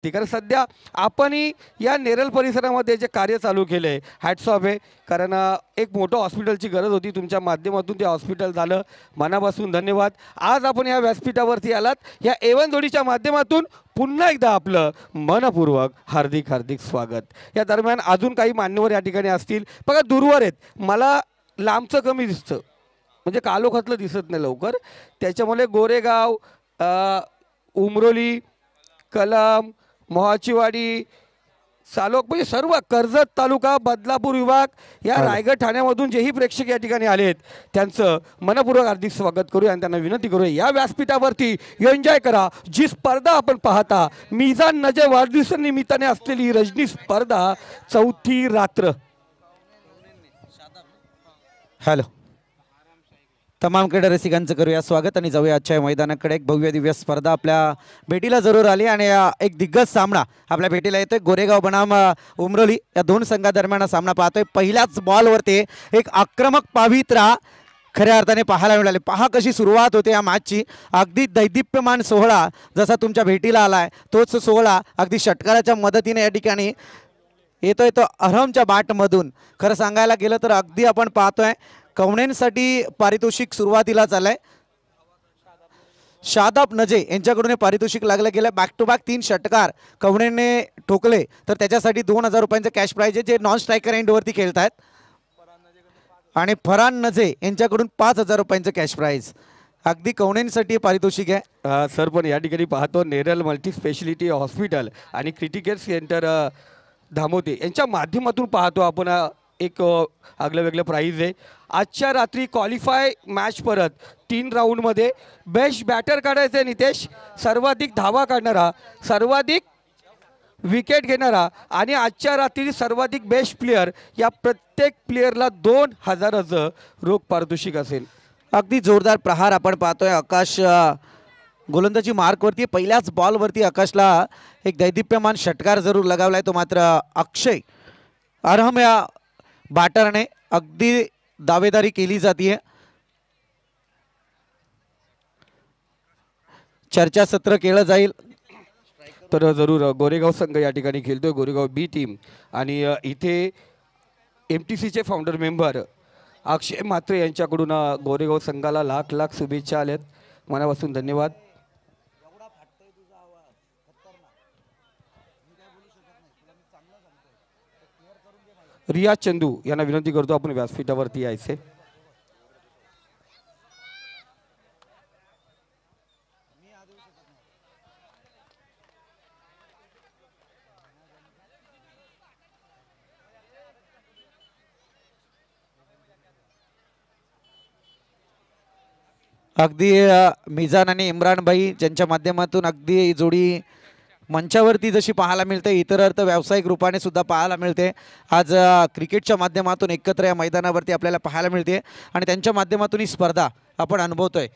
कारण सध्या आपणही या नेरळ परिसरामध्ये जे कार्य चालू केले आहे हॅट्स ऑफ आहे. कारण एक मोठं हॉस्पिटलची गरज होती, तुमच्या माध्यमातून ते हॉस्पिटल झालं. मनापासून धन्यवाद. आज आपण या व्यासपीठावरती आलात या एवन जोडीच्या माध्यमातून पुन्हा एकदा आपलं मनपूर्वक हार्दिक हार्दिक स्वागत. या दरम्यान अजून काही मान्यवर या ठिकाणी असतील बघा, दूरवर आहेत. मला लांबचं कमी दिसतं, म्हणजे कालोखातलं दिसत नाही लवकर. त्याच्यामुळे गोरेगाव, उमरोली, कलम, मोहाचीवाडी, सालोक म्हणजे सर्व कर्जत तालुका, बदलापूर विभाग या रायगड ठाण्यामधून जेही प्रेक्षक या ठिकाणी आले आहेत त्यांचं मनपूर्वक हार्दिक स्वागत करूया आणि त्यांना विनंती करूया या व्यासपीठावरती एन्जॉय करा. जी स्पर्धा आपण पाहता मिजान नजे वाढदिवसानिमित्ताने असलेली ही रजनी स्पर्धा चौथी रात्र. हॅलो, तमाम क्रीडा रसिकांचं करूया स्वागत आणि जाऊया आजच्या मैदानाकडे. एक भव्य दिव्य स्पर्धा आपल्या भेटीला जरूर आली आणि एक दिग्गज सामना आपल्या भेटीला येतोय. गोरेगाव बनाम उमरोली या दोन संघादरम्यान सामना पाहतोय. पहिल्याच बॉलवरती एक आक्रमक पावित्रा खऱ्या अर्थाने पाहायला मिळाले. पहा कशी सुरुवात होते या मॅचची. अगदी दैदिप्यमान सोहळा जसा तुमच्या भेटीला आलाय तोच सोहळा अगदी षटकाराच्या मदतीने या ठिकाणी येतोय तो अरहमच्या बॅटमधून. खरं सांगायला गेलं तर अगदी आपण पाहतोय कवणेंसाठी पारितोषिक सुरुवातीलाच आलंय. शादाब नजे यांच्याकडून हे पारितोषिक लागलं गेलं. बॅक टू बॅक 3 षटकार कवणेंने ठोकले तर त्याच्यासाठी 2000 रुपयांचं कॅश प्राईज आहे जे नॉन स्ट्रायकर एंडवरती खेळत आहेत. आणि फरान नजे यांच्याकडून 5000 रुपयांचं कॅश प्राईज अगदी कवणेंसाठी पारितोषिक आहे. सर पण या ठिकाणी पाहतो नेरल मल्टी स्पेशलिटी हॉस्पिटल आणि क्रिटिकल सेंटर धामोते यांच्या माध्यमातून पाहतो आपण एक आगलं वेगळं प्राईज आहे. आजच्या रात्री क्वालिफाय मॅच परत 3 राऊंडमध्ये बेस्ट बॅटर काढायचं आहे नितेश, सर्वाधिक धावा काढणारा, सर्वाधिक विकेट घेणारा आणि आजच्या रात्री सर्वाधिक बेस्ट प्लेयर या प्रत्येक प्लेयरला 2000चं रोख पारितोषिक असेल. अगदी जोरदार प्रहार आपण पाहतोय. आकाश गोलंदाजी मार्कवरती पहिल्याच बॉलवरती आकाशला एक दैदिप्यमान षटकार जरूर लगावलाय तो मात्र अक्षय अरहम या बॅटरने अगदी दावेदारी केली जाते. चर्चासत्र केलं जाईल तर जरूर गोरेगाव संघ या ठिकाणी खेळतोय, गोरेगाव बी टीम. आणि इथे MTCचे फाउंडर मेंबर अक्षय म्हात्रे यांच्याकडून गोरेगाव संघाला लाख लाख शुभेच्छा आल्यात. मनापासून धन्यवाद. रियाज चंदू यांना विनंती करतो आपण व्यासपीठावरती यायचे. अगदी मिजान आणि इम्रान भाई ज्यांच्या माध्यमातून अगदी जोडी मंचावरती जशी पाहायला मिळते इतर अर्थ व्यावसायिक रूपाने सुद्धा पाहायला मिळते. आज क्रिकेटच्या माध्यमातून एकत्र या मैदानावरती आपल्याला पाहायला मिळते आणि त्यांच्या माध्यमातून ही स्पर्धा आपण अनुभवतोय.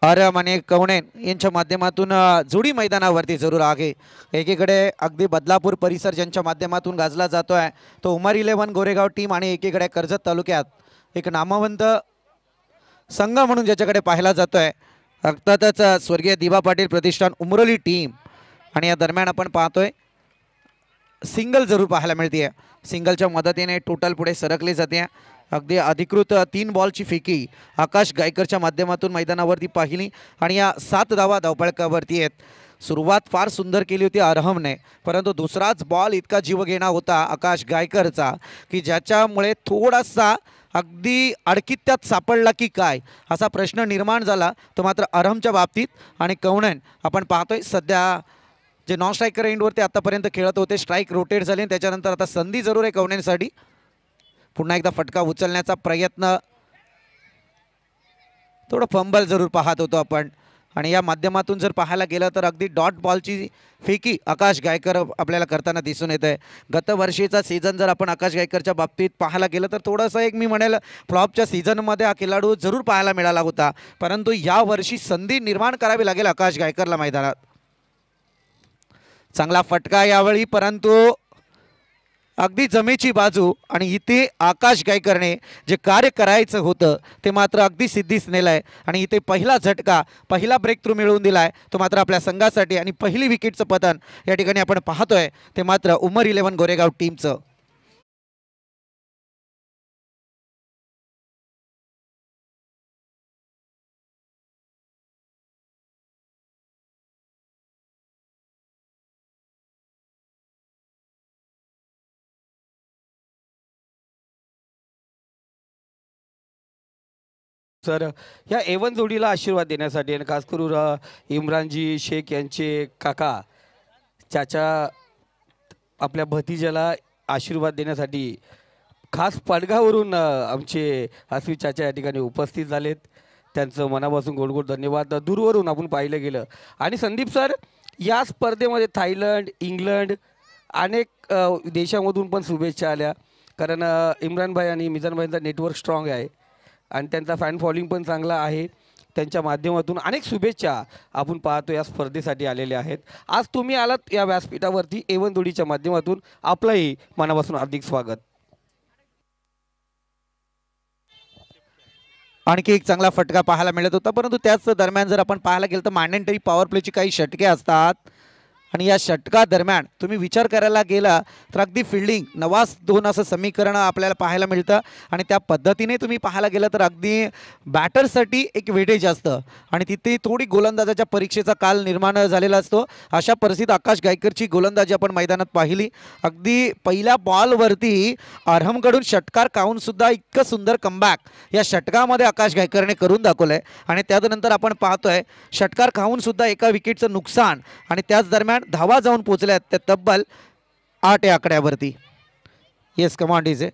आरम आणि कवणेन यांच्या माध्यमातून जोडी मैदानावरती जरूर आहे. एकीकडे अगदी बदलापूर परिसर ज्यांच्या माध्यमातून गाजला जातोय तो उमर 11 गोरेगाव टीम आणि एकीकडे कर्जत तालुक्यात एक नामवंत संघ म्हणून ज्याच्याकडे पाहिला जातोय अर्थातच स्वर्गीय दिवा पाटील प्रतिष्ठान उमरोली टीम. आणि या दरम्यान आपण पाहतोय सिंगल जरूर पाहायला मिळते. सिंगलच्या मदतीने टोटल पुढे सरकले जाते. अगदी अधिकृत 3 बॉलची फेकी आकाश गायकरच्या माध्यमातून मैदानावरती पाहिली आणि या 7 धावा धावपळकावरती आहेत. सुरुवात फार सुंदर केली होती अरहमने, परंतु दुसराच बॉल इतका जीवघेणा होता आकाश गायकरचा की ज्याच्यामुळे थोडासा अगदी अडकित्यात सापडला की काय असा प्रश्न निर्माण झाला तो मात्र अरहमच्या बाबतीत. आणि कवणन आपण पाहतोय सध्या जे नॉन स्ट्रायकर एंडवरती आतापर्यंत खेळत होते स्ट्राईक रोटेट झाले त्याच्यानंतर आता संधी जरूर आहे कवणेंसाठी. पुन्हा एकदा फटका उचलण्याचा प्रयत्न, थोडं फंबल जरूर पाहत होतो आपण. आणि या माध्यमातून जर पाहायला गेलं तर अगदी डॉट बॉलची फेकी आकाश गायकर आपल्याला करताना दिसून येत आहे. गतवर्षीचा सीझन जर आपण आकाश गायकरच्या बाबतीत पाहायला गेलं तर थोडंसं एक मी म्हणेल फ्लॉपच्या सीझनमध्ये हा खेळाडू जरूर पाहायला मिळाला होता, परंतु यावर्षी संधी निर्माण करावी लागेल आकाश गायकरला मैदानात. चांगला फटका यावेळी, परंतु अगदी जमेची बाजू आणि इथे आकाश गायकरने जे कार्य करायचं होतं ते मात्र अगदी सिद्धीस नेलं आहे आणि इथे पहिला झटका पहिला ब्रेक थ्रू मिळवून दिला आहे तो मात्र आपल्या संघासाठी आणि पहिली विकेटचं पतन या ठिकाणी आपण पाहतोय ते मात्र उमर 11 गोरेगाव टीमचं. सर ह्या A1 जोडीला आशीर्वाद देण्यासाठी आणि खास करून इम्रानजी शेख यांचे काका चाचा आपल्या भतीजाला आशीर्वाद देण्यासाठी खास पडगावरून आमचे हसवी चाचा या ठिकाणी उपस्थित झालेत. त्यांचं मनापासून गोड गोड धन्यवाद. दूरवरून आपण पाहिलं गेलं आणि संदीप सर या स्पर्धेमध्ये थायलंड इंग्लंड अनेक देशामधून पण शुभेच्छा आल्या कारण इम्रानभाई आणि मिजानभाईंचा नेटवर्क स्ट्रॉंग आहे आणि त्यांचा फॅन फॉलोइंग पण चांगला आहे. त्यांच्या माध्यमातून अनेक शुभेच्छा आपण पाहतो या स्पर्धेसाठी आलेल्या आहेत. आज तुम्ही आलात या व्यासपीठावरती A1 जोडीच्या माध्यमातून आपलंही मनापासून हार्दिक स्वागत. आणखी एक चांगला फटका पाहायला मिळत होता परंतु त्याच दरम्यान जर आपण पाहायला गेलं तर मॅन्डेटरी पॉवर प्लेची काही षटके असतात आणि या षटका दरम्यान तुम्ही विचार करायला गेला तर अगदी फिल्डिंग 9-2 असं समीकरण आपल्याला पाहायला मिळतं आणि त्या पद्धतीने तुम्ही पाहायला गेलं तर अगदी बॅटरसाठी एक वेटेज असतं आणि तिथे थोडी गोलंदाजाच्या परीक्षेचा काल निर्माण झालेला असतो. अशा परिस्थितीत आकाश गायकरची गोलंदाजी आपण मैदानात पाहिली. अगदी पहिल्या बॉलवरती अरहमकडून षटकार काढून सुद्धा इतकं सुंदर कमबॅक या षटकामध्ये आकाश गायकरने करून दाखवलं आहे आणि त्यानंतर आपण पाहतोय षटकार खाऊन सुद्धा एका विकेटचं नुकसान आणि त्याच दरम्यान धावा जाऊन पोहोचल्यात त्या तब्बल 8 या आकड्यावरती. येस कमांड इज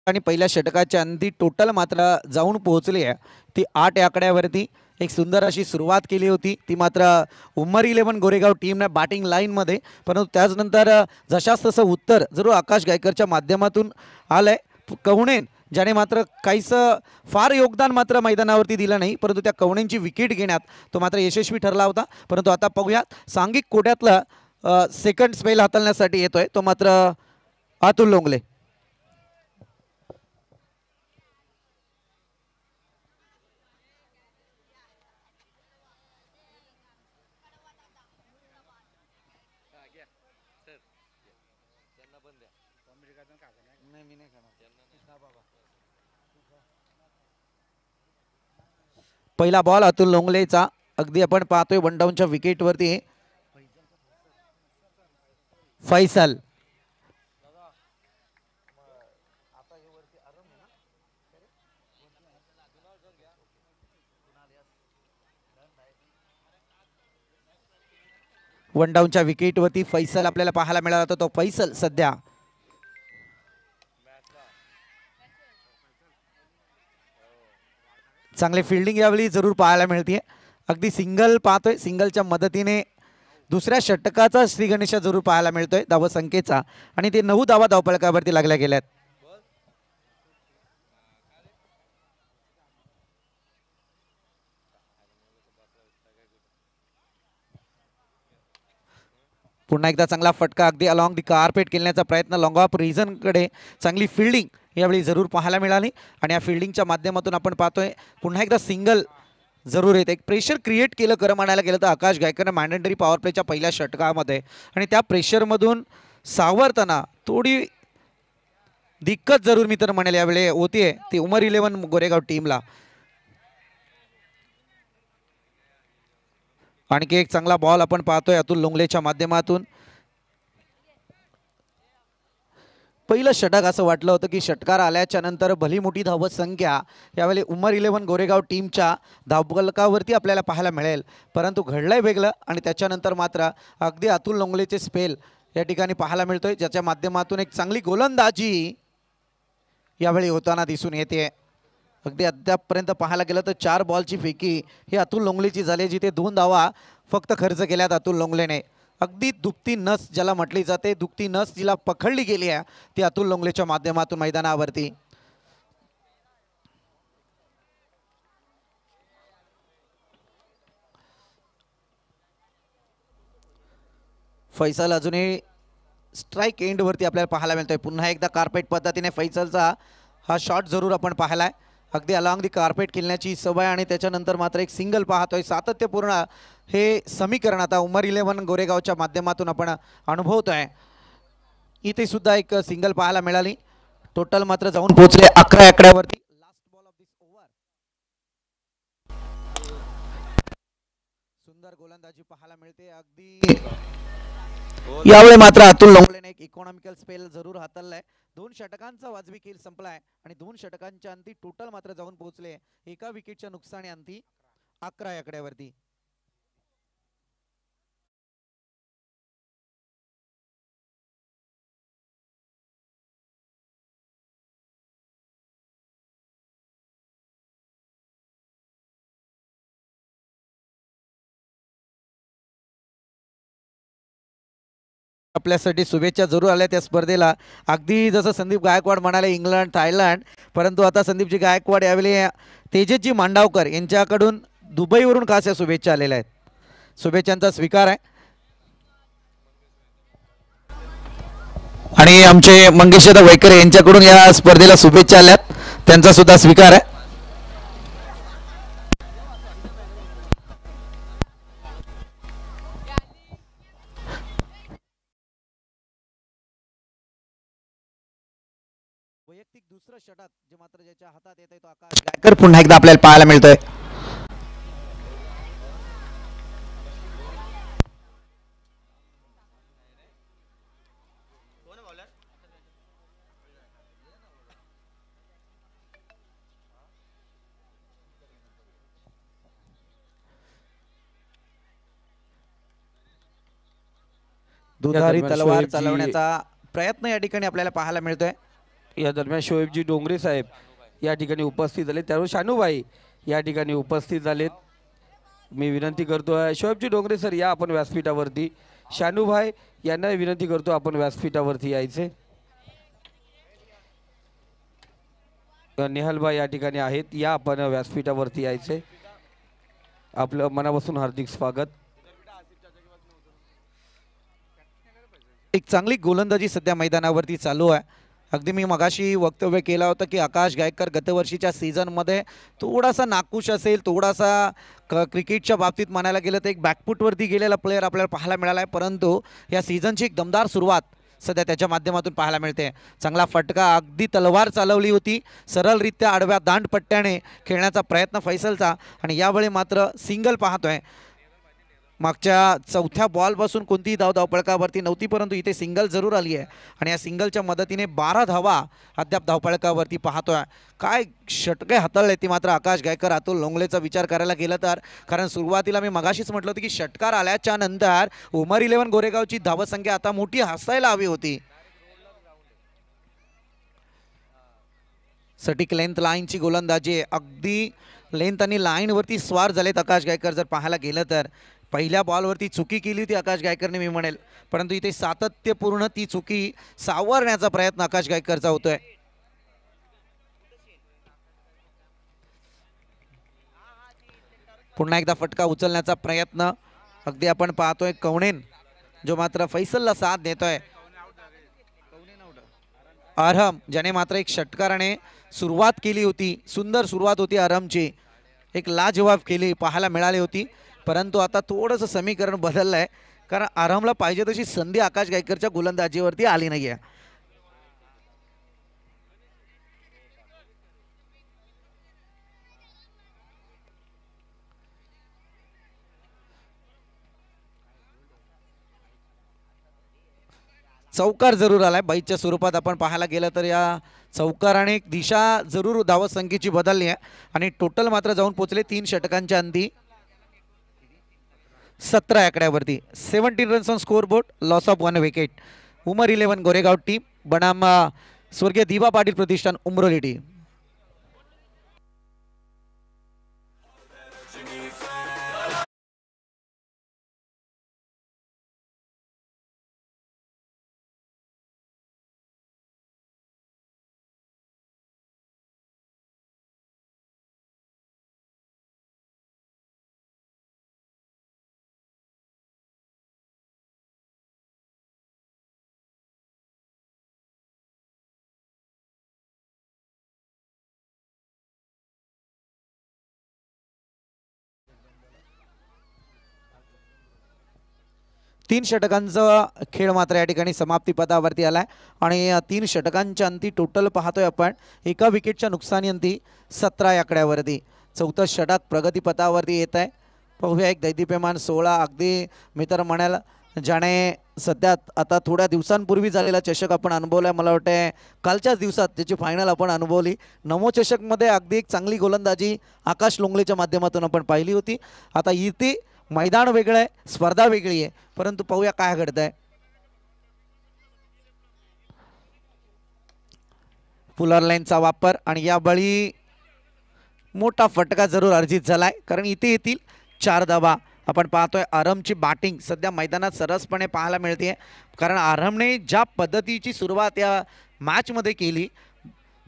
आणि पहिल्या षटकाच्या अंती टोटल मात्र जाऊन पोहोचली आहे ती 8 या आकड्यावरती. एक सुंदर अशी सुरुवात केली होती ती मात्र उमर 11 गोरेगाव टीमने बॅटिंग लाईनमध्ये परंतु त्याचनंतर जशास तसं उत्तर जरूर आकाश गायकरच्या माध्यमातून आलंय. कवणेन ज्याने मात्र काहीसं फार योगदान मात्र मैदानावरती दिलं नाही परंतु त्या कवणेंची विकेट घेण्यात तो मात्र यशस्वी ठरला होता. परंतु आता पाहूयात सांघिक कोट्यातला सेकंड स्पेल हाताळण्यासाठी येतोय तो मात्र अतुल लोंगले. पहिला बॉल अतुल लोंगलेचा अगदी आपण पाहतोय वन डाऊनच्या विकेटवरती फैसल वन डाऊनच्या विकेटवरती फैसल आपल्याला पाहायला मिळाला होता. तो फैसल सध्या चांगले फिल्डिंग यावेळी जरूर पाहायला मिळते. अगदी सिंगल पाहतोय सिंगलच्या मदतीने दुसऱ्या षटकाचा श्री गणेशा जरूर पाहायला मिळतोय धावसंख्येचा आणि ते 9 धावा धावफलकावरती लागल्या गेल्यात. पुन्हा एकदा चांगला फटका अगदी अलॉंग दी कार्पेट खेळण्याचा प्रयत्न लॉंग ऑफ रिझनकडे चांगली फिल्डिंग यावेळी जरूर पाहायला मिळाली आणि या फिल्डिंगच्या माध्यमातून आपण पाहतोय पुन्हा एकदा सिंगल जरूर येते. एक प्रेशर क्रिएट केलं खरं म्हणायला गेलं तर आकाश गायकरने मॅन्डेटरी पॉवर प्लेच्या पहिल्या षटकामध्ये आणि त्या प्रेशरमधून सावरताना थोडी दिक्कत जरूर मी तर म्हणेल यावेळी होतीये ती उमर 11 गोरेगाव टीमला. आणखी एक चांगला बॉल आपण पाहतोय अतुल लोंगलेच्या माध्यमातून. पहिलं षटक असं वाटलं होतं की षटकार आल्याच्या नंतर भली मोठी धावत संख्या यावेळी उमर 11 गोरेगाव टीमच्या धावफलकावरती आपल्याला पाहायला मिळेल परंतु घडलंय वेगळं आणि त्याच्यानंतर मात्र अगदी अतुल लोंगलेचे स्पेल या ठिकाणी पाहायला मिळतोय ज्याच्या माध्यमातून एक चांगली गोलंदाजी यावेळी होताना दिसून येते. अगदी अद्यापपर्यंत पाहायला गेलं तर 4 बॉलची फेकी ही अतुल लोंगलेची झाली, जिथे 2 धावा फक्त खर्च केल्यात अतुल लोंगलेने. अगदी दुखती नस ज्याला म्हटली जाते, दुखती नस जिला पकडली गेली आहे ती अतुल लोंगलेच्या माध्यमातून मैदानावरती. फैसल अजूनही स्ट्राईक एंडवरती आपल्याला पाहायला मिळतोय. पुन्हा एकदा कार्पेट पद्धतीने फैसलचा हा शॉट जरूर आपण पाहिलाय. अगदी अलॉंग दी कार्पेट खेळण्याची सवय आणि त्याच्यानंतर मात्र एक सिंगल पाहतोय. सातत्यपूर्ण हे समीकरण आता उमर 11 गोरेगावच्या माध्यमातून आपण अनुभवतोय. इथे सुद्धा एक सिंगल पाहायला मिळाली. टोटल मात्र जाऊन पोहोचले 11 आकड्यावरती. Last ball of this over. सुंदर गोलंदाजी पाहायला मिळते. अगदी यावेळी मात्र अतुल लोंगलेने एक इकॉनॉमिकल स्पेल जरूर हाताळलाय. 2 षटकांचा वाजवी खेळ संपलाय आणि 2 षटकांच्या अंती टोटल मात्र जाऊन पोहोचले एका विकेटच्या नुकसानी अंती 11 आकड्यावरती. आपल्यासाठी शुभेच्छा जरूर आल्या त्या स्पर्धेला. अगदी जसं संदीप गायकवाड म्हणाले इंग्लंड थायलंड, परंतु आता संदीपजी गायकवाड यावेळी तेजसजी मांडावकर यांच्याकडून दुबईवरून खास या शुभेच्छा आलेल्या आहेत. शुभेच्छांचा स्वीकार आहे आणि आमचे मंगेशदा वैकरे यांच्याकडून या स्पर्धेला शुभेच्छा आल्यात, त्यांचा सुद्धा स्वीकार आहे. वैयक्तिक दुसरं षटक जे मात्र ज्याच्या हातात येत आहे तो आकाश गायकर पुन्हा एकदा आपल्याला पाहायला मिळतोय. दुधारी तलवार चालवण्याचा प्रयत्न या ठिकाणी आपल्याला पाहायला मिळतोय. या दरम्यान शोएबजी डोंगरे साहेब या ठिकाणी उपस्थित झाले, त्यावेळी शानूभाई या ठिकाणी उपस्थित झालेत. मी विनंती करतो शोएबजी डोंगरे सर या आपण व्यासपीठावरती. शानूभाई यांना विनंती करतो आपण व्यासपीठावरती यायचे. नेहलभाई या ठिकाणी आहेत, या आपण व्यासपीठावरती यायचे. आपलं मनापासून हार्दिक स्वागत. एक चांगली गोलंदाजी सध्या मैदानावरती चालू आहे. अगदी मी मगाशी वक्तव्य केलं होतं की आकाश गायकर गतवर्षीच्या सीझनमध्ये थोडासा नाखुश असेल, थोडासा क्रिकेटच्या बाबतीत म्हणायला गेलं तर एक बॅकफुटवरती गेलेला प्लेयर आपल्याला पाहायला मिळाला आहे, परंतु या सीझनची एक दमदार सुरुवात सध्या त्याच्या माध्यमातून पाहायला मिळते. चांगला फटका, अगदी तलवार चालवली होती, सरळरित्या आडव्या दांडपट्ट्याने खेळण्याचा प्रयत्न फैसलचा आणि यावेळी मात्र सिंगल पाहतोय. मागच्या चौथ्या बॉलपासून कोणतीही धावपळकावरती नव्हती, परंतु इथे सिंगल जरूर आली आहे आणि या सिंगलच्या मदतीने 12 धावा अद्याप धावपळकावरती पाहतोय. काय षटके हाताळले ती मात्र आकाश गायकर. अतुल लोंगलेचा विचार करायला गेलं तर, कारण सुरुवातीला मी मगाशीच म्हटलं होतं की षटकार आल्याच्या नंतर उमर 11 गोरेगावची धावसंख्या आता मोठी हसायला हवी होती. सटीक लेंथ लाईनची गोलंदाजी, अगदी लेंथ आणि लाईनवरती स्वार झालेत आकाश गायकर. जर पाहायला गेलं तर पहिल्या बॉलवरती चुकी केली होती आकाश गायकरने मी म्हणेल, परंतु इथे सातत्यपूर्ण ती चुकी सावरण्याचा प्रयत्न आकाश गायकरचा होतोय. पुन्हा एकदा फटका उचलण्याचा प्रयत्न अगदी आपण पाहतोय. कवणेन जो मात्र फैसलला साथ देतोय. अरहम ज्याने मात्र एक षटकाराने सुरुवात केली होती, सुंदर सुरुवात होती अरहमची, एक लाजवाब केली पाहायला मिळाली होती, परंतु आता थोडंसं समीकरण बदललं आहे, कारण आरामला पाहिजे तशी संधी आकाश गायकरच्या गोलंदाजीवरती आली नाही आहे. चौकार जरूर आलाय बाईच्या स्वरूपात. आपण पाहायला गेलं तर या चौकाराने एक दिशा जरूर धावसंख्येची बदलली आहे आणि टोटल मात्र जाऊन पोहोचले 3 षटकांच्या अंती 17 आकड्यावरती. 17 runs on score board, loss of 1 wicket. Umar 11 Goregaon team बनाम स्वर्गीय दिवा पाटील प्रतिष्ठान उमरोली टीम. 3 षटकांचा खेळ मात्र या ठिकाणी समाप्ती पदावरती आलाय आणि 3 षटकांच्या अंती टोटल पाहतोय आपण एका विकेटच्या नुकसानी अंती 17 या आकड्यावरती चौथं षटक प्रगतीपथावरती येत आहे. पाहूया एक दैदिप्यमान 16 अगदी मी तर म्हणाल ज्याने सध्या आता थोड्या दिवसांपूर्वी झालेला चषक आपण अनुभवला. मला वाटतं कालच्याच दिवसात त्याची फायनल आपण अनुभवली. नमो चषकमध्ये अगदी एक चांगली गोलंदाजी आकाश लोंगलेच्या माध्यमातून आपण पाहिली होती. आता इथे मैदान वेगळं आहे, स्पर्धा वेगळी आहे, परंतु पाहूया काय घडतंय. पुलर लाईनचा वापर आणि या बळी मोठा फटका जरूर अर्जित झालाय कारण इथे येतील 4 धावा. आपण पाहतोय आरमची बॅटिंग सध्या मैदानात सरसपणे पाहायला मिळते कारण आरमने ज्या पद्धतीची सुरुवात या मॅचमध्ये केली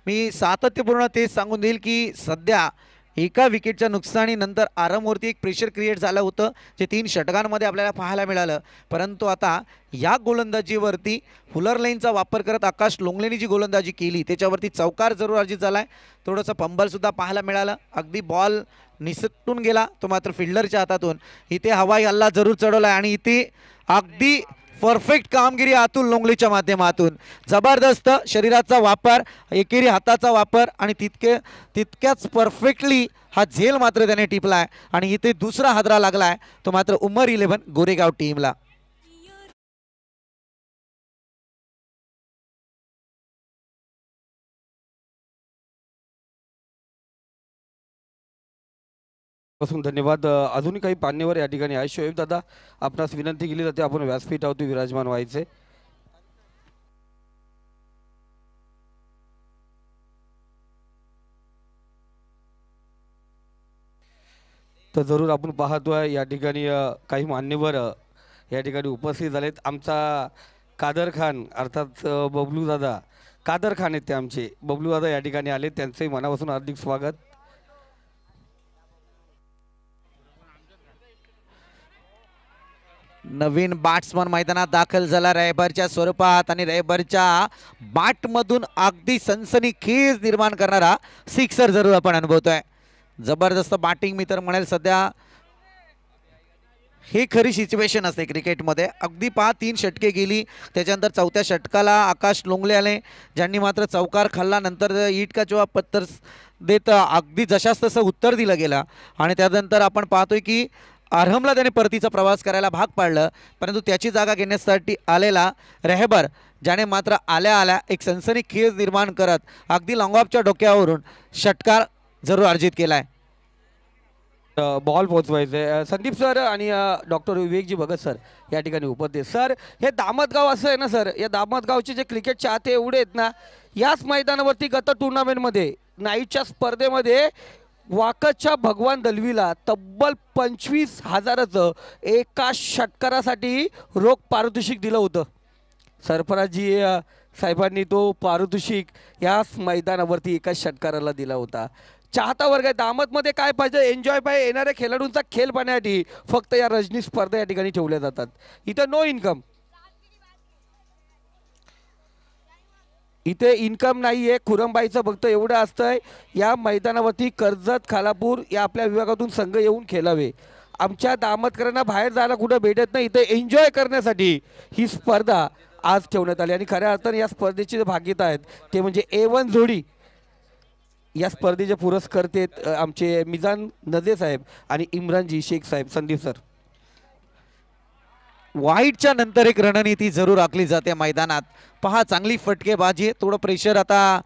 मी सातत्यपूर्ण तेच सांगून देईल की सध्या एका विकेटच्या नुकसानीनंतर आरमवरती एक प्रेशर क्रिएट झालं होतं जे 3 षटकांमध्ये आपल्याला पाहायला मिळालं. परंतु आता या गोलंदाजीवरती फुलर लाईनचा वापर करत आकाश लोंगलेने जी गोलंदाजी केली त्याच्यावरती चौकार जरूर अर्जित झाला आहे. थोडंसं फंबलसुद्धा पाहायला मिळालं. अगदी बॉल निसटून गेला तो मात्र फिल्डरच्या हातातून. इथे हवाई हल्ला जरूर चढवला आहे आणि इथे अगदी परफेक्ट कामगिरी अतुल लोंगलेच्या माध्यमातून जबरदस्त शरीराचा वापर एकेरी हाताचा वापर आणि तितक्याच परफेक्टली हा झेल मात्र त्याने टिपला आहे आणि इथे दुसरा हादरा लागला आहे तो मात्र उमर 11 गोरेगाव टीमला. पासून धन्यवाद. अजूनही काही मान्यवर या ठिकाणी आहे. शोएब दादा आपणास विनंती केली जाते आपण व्यासपीठावरती विराजमान व्हायचे. तर जरूर आपण पाहतोय या ठिकाणी काही मान्यवर या ठिकाणी उपस्थित झालेत. आमचा कादर खान अर्थात बबलू दादा कादर खान आहेत ते आमचे बबलू दादा या ठिकाणी आले. त्यांचंही मनापासून हार्दिक स्वागत. नवीन बॅट्समन मैदानात दाखल झाला रॅबरच्या स्वरूपात आणि रॅबरच्या बॅटमधून अगदी सनसनीखेज निर्माण करणारा सिक्सर जरूर आपण अनुभवतोय. जबरदस्त बॅटिंग मी तर म्हणेल सध्या हे खरी सिच्युएशन असते क्रिकेटमध्ये. अगदी 3 षटके गेली त्याच्यानंतर चौथ्या षटकाला आकाश लोंगले आले ज्यांनी मात्र चौकार खाल्ला. नंतर ईट का किंवा पत्तर देत अगदी जशास तसं उत्तर दिलं गेलं आणि त्यानंतर आपण पाहतोय की आरहमला त्याने परतीचा प्रवास करायला भाग पाडलं परंतु त्याची जागा घेण्यासाठी आलेला रेहबर ज्याने मात्र आल्या आल्या एक सनसनीखेज निर्माण करत अगदी लॉंगऑफच्या डोक्यावरून षटकार जरूर अर्जित केलाय. बॉल पोहोचवायचे संदीप सर आणि डॉक्टर विवेकजी भगत सर या ठिकाणी उपस्थित. सर हे दामतगाव असं आहे ना सर, या दामतगावचे जे क्रिकेट चाहते एवढे आहेत ना, याच मैदानावरती गत टुर्नामेंटमध्ये नाईटच्या स्पर्धेमध्ये वाकदच्या भगवान दलवीला तब्बल 25,000चं एका षटकारासाठी रोख पारितोषिक दिलं होतं. सरफराजी साहेबांनी तो पारितोषिक याच मैदानावरती एका षटकाराला दिला होता. चाहता वर्ग आहे दामतमध्ये काय पाहिजे एन्जॉय पाहिजे येणाऱ्या खेळाडूंचा खेळ पाहण्यासाठी फक्त या रजनी स्पर्धा या ठिकाणी ठेवल्या जातात. इथं नो इन्कम, इथे इन्कम नाही आहे. खुरमबाईचं फक्त एवढं असतंय या मैदानावरती कर्जत खालापूर या आपल्या विभागातून संघ येऊन खेळावे. आमच्या दामतकरांना बाहेर जायला कुठं भेटत नाही. इथे एन्जॉय करण्यासाठी ही स्पर्धा आज ठेवण्यात आली आणि खऱ्या अर्थाने या स्पर्धेचे भागीदार आहेत ते म्हणजे A1 जोडी. या स्पर्धेचे पुरस्कर्ते आमचे मिजान नजे साहेब आणि इम्रानजी शेख साहेब. संदीप सर वाईटच्या नंतर एक रणनीती जरूर आखली जाते मैदानात. पहा चांगली फटकेबाजी, थोडं प्रेशर आता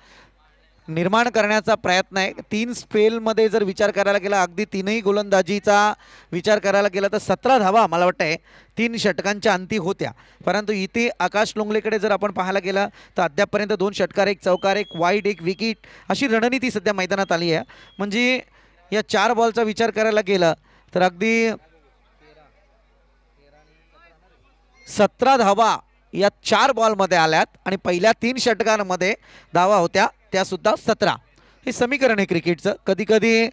निर्माण करण्याचा प्रयत्न आहे. 3 स्पेलमध्ये जर विचार करायला गेला अगदी 3ही गोलंदाजीचा विचार करायला गेला तर 17 धावा मला वाटतं 3 षटकांच्या अंती होत्या. परंतु इथे आकाश लोंगलेकडे जर आपण पाहायला गेलं तर अद्यापपर्यंत 2 षटकार 1 चौकार 1 वाईड 1 विकेट अशी रणनीती सध्या मैदानात आली आहे. म्हणजे या 4 बॉलचा विचार करायला गेला तर अगदी 17 धावा या 4 बॉलमध्ये आल्यात आणि पहिल्या 3 षटकांमध्ये धावा होत्या त्यासुद्धा 17. हे समीकरण आहे क्रिकेटचं. कधी कधी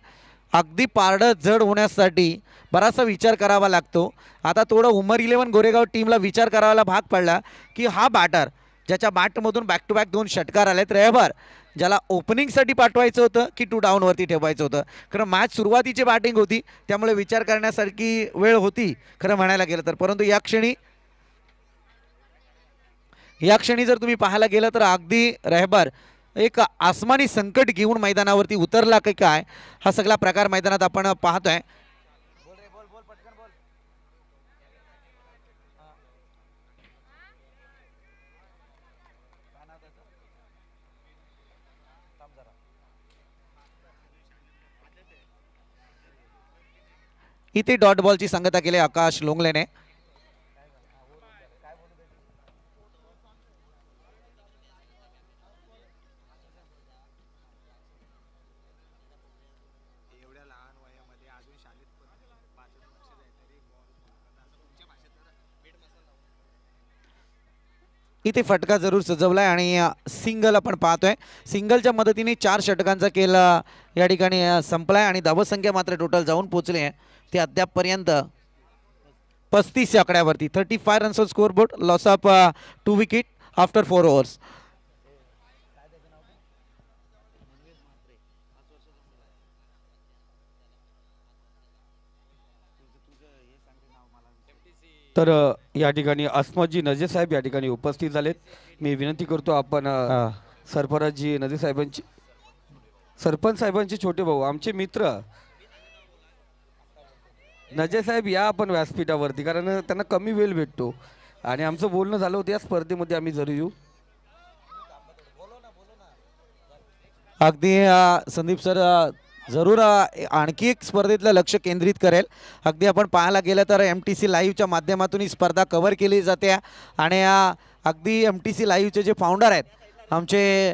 अगदी पारडं जड होण्यासाठी बराचसा विचार करावा लागतो. आता थोडं उमर 11 गोरेगाव टीमला विचार करायला भाग पडला की हा बॅटर ज्याच्या बॅटमधून बॅक टू बॅक 2 षटकार आलेत रेहबर ज्याला ओपनिंगसाठी पाठवायचं होतं की 2 डाऊनवरती ठेवायचं होतं. कारण मॅच सुरुवातीची बॅटिंग होती त्यामुळे विचार करण्यासारखी वेळ होती खरं म्हणायला गेलं तर. परंतु या क्षणी या क्षणी जर तुम्ही पाहायला गेलं तर अगदी रहबर एक आसमानी संकट घेऊन मैदानावरती उतरला की काय हा सगळा प्रकार मैदानात आपण पाहतोय. इथे डॉट बॉलची सांगता केली आकाश लोंगलेने. इथे फटका जरूर सजवलाय आणि सिंगल आपण पाहतोय. सिंगलच्या मदतीने 4 षटकांचा खेळ या ठिकाणी संपलाय आणि धावसंख्या मात्र टोटल जाऊन पोहोचली आहे ते अद्यापपर्यंत 35 या आकड्यावरती. 35 runs on score board. Loss of 2 wicket after 4 overs. तर या ठिकाणी अस्मतजी नजीर साहेब या ठिकाणी उपस्थित झालेत. मी विनंती करतो आपण सरफराजजी नजीर साहेबांची सरपंच साहेबांचे छोटे भाऊ आमचे मित्र नजीर साहेब या आपण व्यासपीठावरती, कारण त्यांना कमी वेळ भेटतो आणि आमचं बोलणं झालं होतं या स्पर्धेमध्ये आम्ही जरूर येऊ. अगदी संदीप सर जरूर आणखी एक स्पर्धेतलं लक्ष केंद्रित करेल. अगदी आपण पाहायला गेलं तर MTC लाईव्हच्या माध्यमातून ही स्पर्धा कव्हर केली जाते आणि अगदी MTC लाईव्हचे जे फाउंडर आहेत आमचे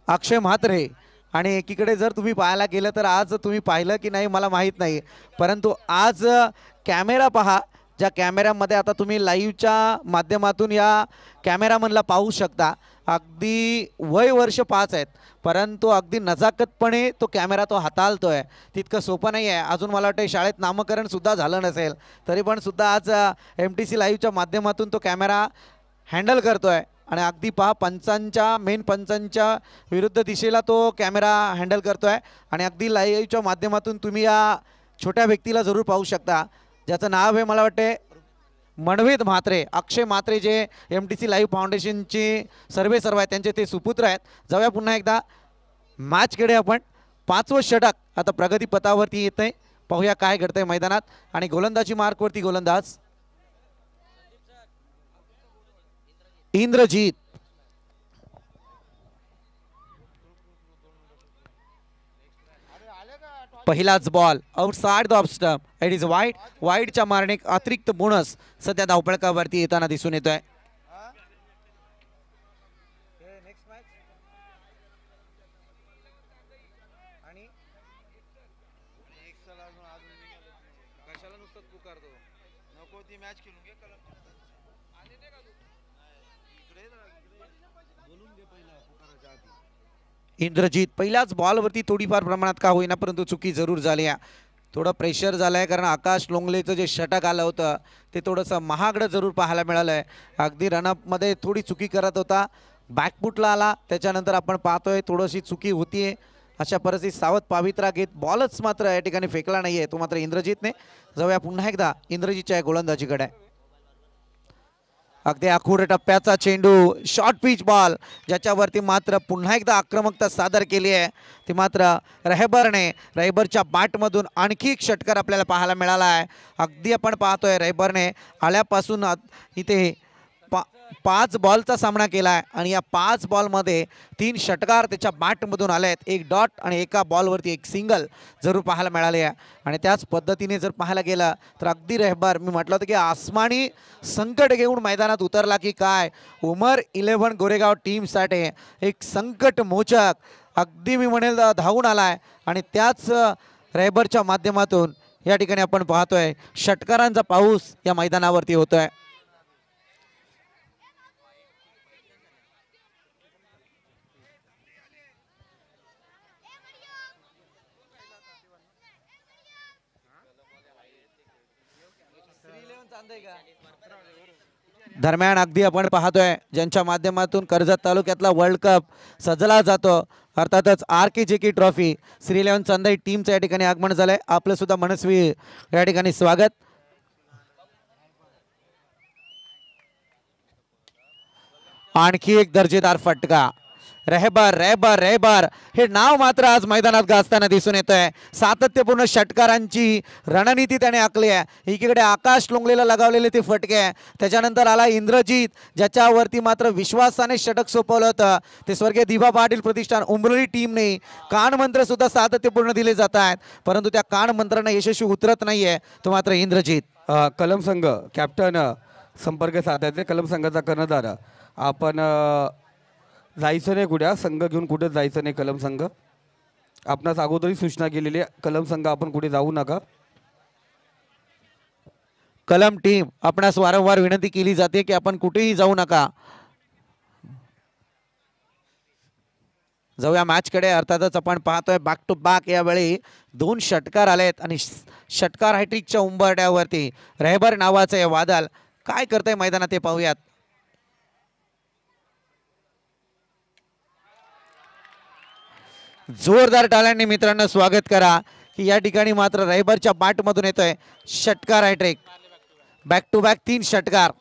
अक्षय म्हात्रे, आणि एकीकडे जर तुम्ही पाहायला गेलं तर आज तुम्ही पाहिलं की नाही मला माहीत नाही, परंतु आज कॅमेरा पहा, ज्या कॅमेऱ्यामध्ये आता तुम्ही लाईव्हच्या माध्यमातून या कॅमेरामनला पाहू शकता. अगदी वय वर्ष 5 आहेत, परंतु अगदी नजाकतपणे तो कॅमेरा तो हाताळतोय. तितकं सोपं नाही आहे. अजून मला वाटतं शाळेत नामकरणसुद्धा झालं नसेल तरी पण सुद्धा आज MTC लाईव्हच्या माध्यमातून तो कॅमेरा हँडल करतोय आणि अगदी पहा पंचांच्या मेन पंचांच्या विरुद्ध दिशेला तो कॅमेरा हँडल करतोय आणि अगदी लाईव्हच्या माध्यमातून तुम्ही या छोट्या व्यक्तीला जरूर पाहू शकता ज्याचं नाव आहे मला वाटते मनवेद म्हात्रे. अक्षय म्हात्रे जे MTC लाईव्ह फाउंडेशनचे सर्व आहेत त्यांचे ते सुपुत्र आहेत. जाऊया पुन्हा एकदा मॅचकडे आपण. 5वं षटक आता प्रगतीपथावरती येत आहे. पाहूया काय घडतंय मैदानात. आणि गोलंदाजी मार्कवरती गोलंदाज इंद्रजीत. पहिलाच ball outside the off stump. It is wide. वाईडच्या मारणे अतिरिक्त बोनस सध्या धावपळकावरती येताना दिसून येतोय. इंद्रजीत पहिल्याच बॉलवरती थोडीफार प्रमाणात का होईना परंतु चुकी जरूर झाली आहे. थोडं प्रेशर झालं आहे कारण आकाश लोंगलेचं जे षटक आलं होतं ते थोडंसं महागडं जरूर पाहायला मिळालं आहे. अगदी रनअपमध्ये थोडी चुकी करत होता, बॅकफुटला आला, त्याच्यानंतर आपण पाहतोय थोडीशी चुकी होतीये. अशा परिस्थितीत सावध पावित्रा घेत बॉलच मात्र या ठिकाणी फेकला नाही आहे तो मात्र इंद्रजीतने. जाऊया पुन्हा एकदा इंद्रजीतच्या गोलंदाजीकडे. अगदी आखूड टप्प्याचा चेंडू शॉर्ट पिच बॉल ज्याच्यावरती मात्र पुन्हा एकदा आक्रमकता सादर केली आहे ती मात्र रहबरच्या बॅटमधून आणखी एक षटकार आपल्याला पाहायला मिळाला आहे. अगदी आपण पाहतोय रहबरने आल्यापासून इथे 5 बॉलचा सामना केला आहे आणि या 5 बॉलमध्ये 3 षटकार त्याच्या बॅटमधून आले आहेत. 1 डॉट आणि एका बॉलवरती 1 सिंगल जरूर पाहायला मिळाले आहे. आणि त्याच पद्धतीने जर पाहायला गेलं तर अगदी रहबर मी म्हटलं होतं की आसमानी संकट घेऊन मैदानात उतरला की काय. उमर 11 गोरेगाव टीमसाठी एक संकट मोचक अगदी मी म्हणेल धावून आला आहे आणि त्याच रहबरच्या माध्यमातून या ठिकाणी आपण पाहतोय षटकारांचा पाऊस या मैदानावरती होतोय. दरम्यान अगदी आपण पाहतोय ज्यांच्या माध्यमातून कर्जत तालुक्यातला वर्ल्ड कप सजला जातो अर्थातच RKJK ट्रॉफी श्री 11 चांदई टीमचं या ठिकाणी आगमन झालंय. आपलं सुद्धा मनस्वी या ठिकाणी स्वागत. आणखी एक दर्जेदार फटका. रहबर रहबर रहबर हे नाव मात्र आज मैदानात गाजताना दिसून येत आहे. सातत्यपूर्ण षटकारांची रणनीती त्याने आखली आहे. एकीकडे आकाश लोंगलेला लगावलेले ते फटके आहे. त्याच्यानंतर आला इंद्रजीत, ज्याच्यावरती मात्र विश्वासाने षटक सोपवलं होतं. ते स्वर्गीय दिवा पाटील प्रतिष्ठान उंबरळी टीमने कान मंत्र सुद्धा सातत्यपूर्ण दिले जात आहेत, परंतु त्या कान मंत्रांना यशस्वी उतरत नाहीये तो मात्र इंद्रजीत. कलम संघ कॅप्टन संपर्क साधायचे. कलम संघाचा कर्णधार आपण जायचं नाही कुठे, संघ घेऊन कुठे जायचं नाही. कलम संघ आपणास अगोदरही सूचना केलेली आहे, कलम संघ आपण कुठे जाऊ नका. कलम टीम आपणास वारंवार विनंती केली जाते की आपण कुठेही जाऊ नका. जाऊया मॅचकडे. अर्थातच आपण पाहतोय बॅक टू बॅक यावेळी 2 षटकार आलेत आणि षटकार हॅट्रिकच्या उंबरठ्यावरती रहबर नावाचं हे वादळ काय करतंय मैदानात ते पाहूयात. जोरदार टाळ्यांनी मित्रांनो स्वागत करा की या ठिकाणी मात्र रहबरच्या बॅटमधून येतोय षटकार हॅट्रिक. बॅक टू बॅक 3 षटकार.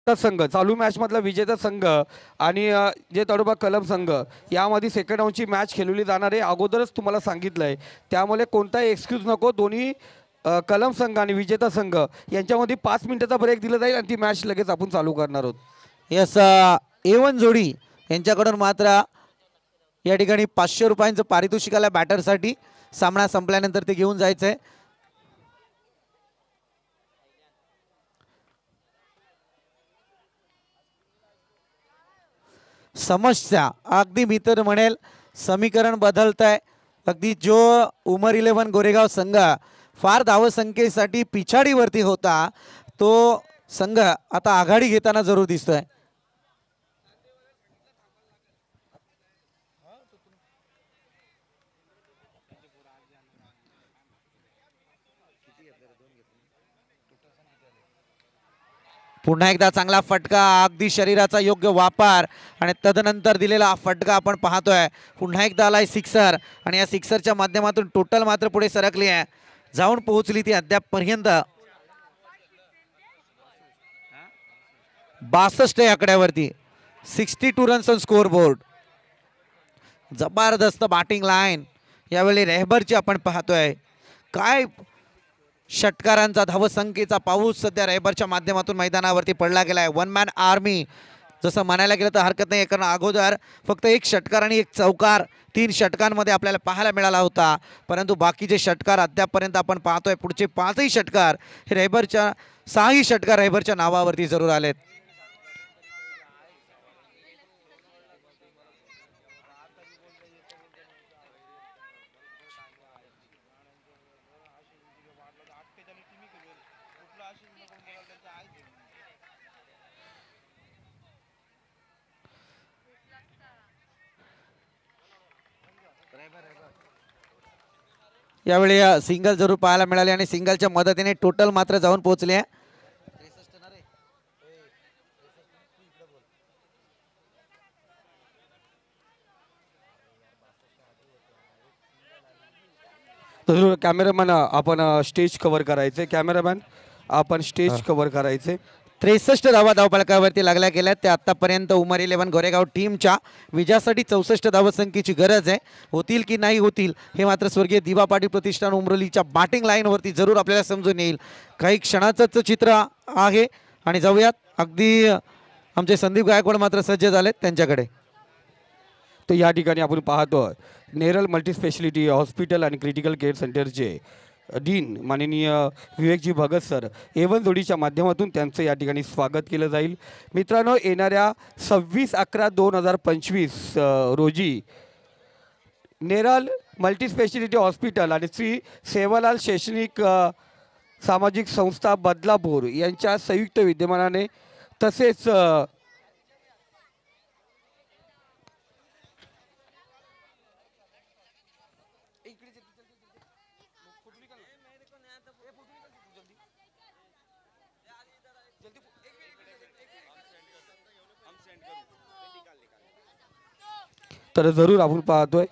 संघ चालू मॅच मधला विजेता संघ आणि जे तडोबा कलम संघ यामध्ये सेकंड राऊंडची मॅच खेळवली जाणार आहे. अगोदरच तुम्हाला सांगितलंय, त्यामुळे कोणताही एक्सक्यूज नको. दोन्ही कलम संघ आणि विजेता संघ यांच्यामध्ये 5 मिनिटाचा ब्रेक दिला जाईल आणि ती मॅच लगेच आपण चालू करणार आहोत. यस, A1 जोडी यांच्याकडून मात्र या ठिकाणी 500 रुपयांचं पारितोषिक आलं बॅटरसाठी. सामना संपल्यानंतर ते घेऊन जायचंय. समस्या अगदी मी तर म्हणेल समीकरण बदलत आहे. अगदी जो उमर 11 गोरेगाव संघ फार धावसंख्येसाठी पिछाडीवरती होता, तो संघ आता आघाडी घेताना जरूर दिसतोय. पुन्हा एकदा चांगला फटका, अगदी शरीराचा योग्य वापर आणि तदनंतर दिलेला हा फटका आपण पाहतोय. पुन्हा एकदा आलाय सिक्सर आणि या सिक्सरच्या माध्यमातून टोटल मात्र पुढे सरकली आहे. जाऊन पोहोचली ती अद्यापपर्यंत 62 या आकड्यावरती. 62 रन्स ऑन स्कोर बोर्ड. जबरदस्त बॅटिंग लाईन यावेळी रहबरची आपण पाहतोय. काय षटकारांचा धावसंख्येचा पाऊस सध्या रहबरच्या माध्यमातून मैदानावरती पडला गेलाय. 1 मॅन आर्मी जसं म्हणायला गेलं तर हरकत नाही, कारण अगोदर फक्त 1 षटकार आणि 1 चौकार 3 षटकांमध्ये आपल्याला पाहायला मिळाला होता, परंतु बाकीचे षटकार अद्यापपर्यंत आपण पाहतोय. पुढचे 5ही षटकार हे रहबरच्या 6ही षटकार रहबरच्या नावावरती जरूर आलेत. यावेळी सिंगल जरूर पाहायला मिळाले आणि सिंगलच्या मदतीने टोटल मात्र जाऊन पोहोचले. तर कॅमेरामॅन आपण स्टेज कव्हर करायचे. कॅमेरामॅन आपण स्टेज कव्हर करायचे. 63 धावा धावफलकावरती लागल्या गेल्या. ते आतापर्यंत उमर 11 गोरेगाव टीमच्या विजयासाठी 64 धावसंख्येची गरज आहे. होतील की नाही होतील हे मात्र स्वर्गीय दिवा पाटील प्रतिष्ठान उमरलीच्या बॅटिंग लाईनवरती जरूर आपल्याला समजून येईल. काही क्षणाचंच चित्र आहे आणि जाऊयात. अगदी आमचे संदीप गायकवाड मात्र सज्ज झालेत त्यांच्याकडे. तर या ठिकाणी आपण पाहतो नेरल मल्टीस्पेशालिटी हॉस्पिटल आणि क्रिटिकल केअर सेंटरचे डीन माननीय विवेकजी भगत सर A1 जोडीच्या माध्यमातून त्यांचं या ठिकाणी स्वागत केलं जाईल. मित्रांनो, येणाऱ्या 26/11/2025 रोजी नेरल मल्टीस्पेशालिटी हॉस्पिटल आणि श्री सेवालाल शैक्षणिक सामाजिक संस्था बदलापूर यांच्या संयुक्त विद्यमानाने तसेच तर जरूर आपण पाहतोय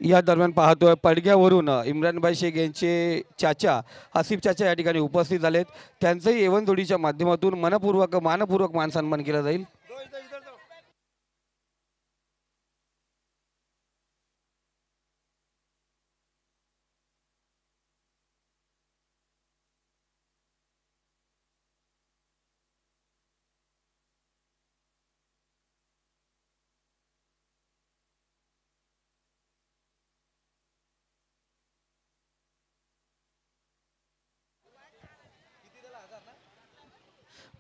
या दरम्यान पाहतोय पडग्यावरून इम्रानभाई शेख यांचे चाचा आसिफ चाचा या ठिकाणी उपस्थित झालेत. त्यांचंही एवन जोडीच्या माध्यमातून मानपूर्वक मानसन्मान केला जाईल.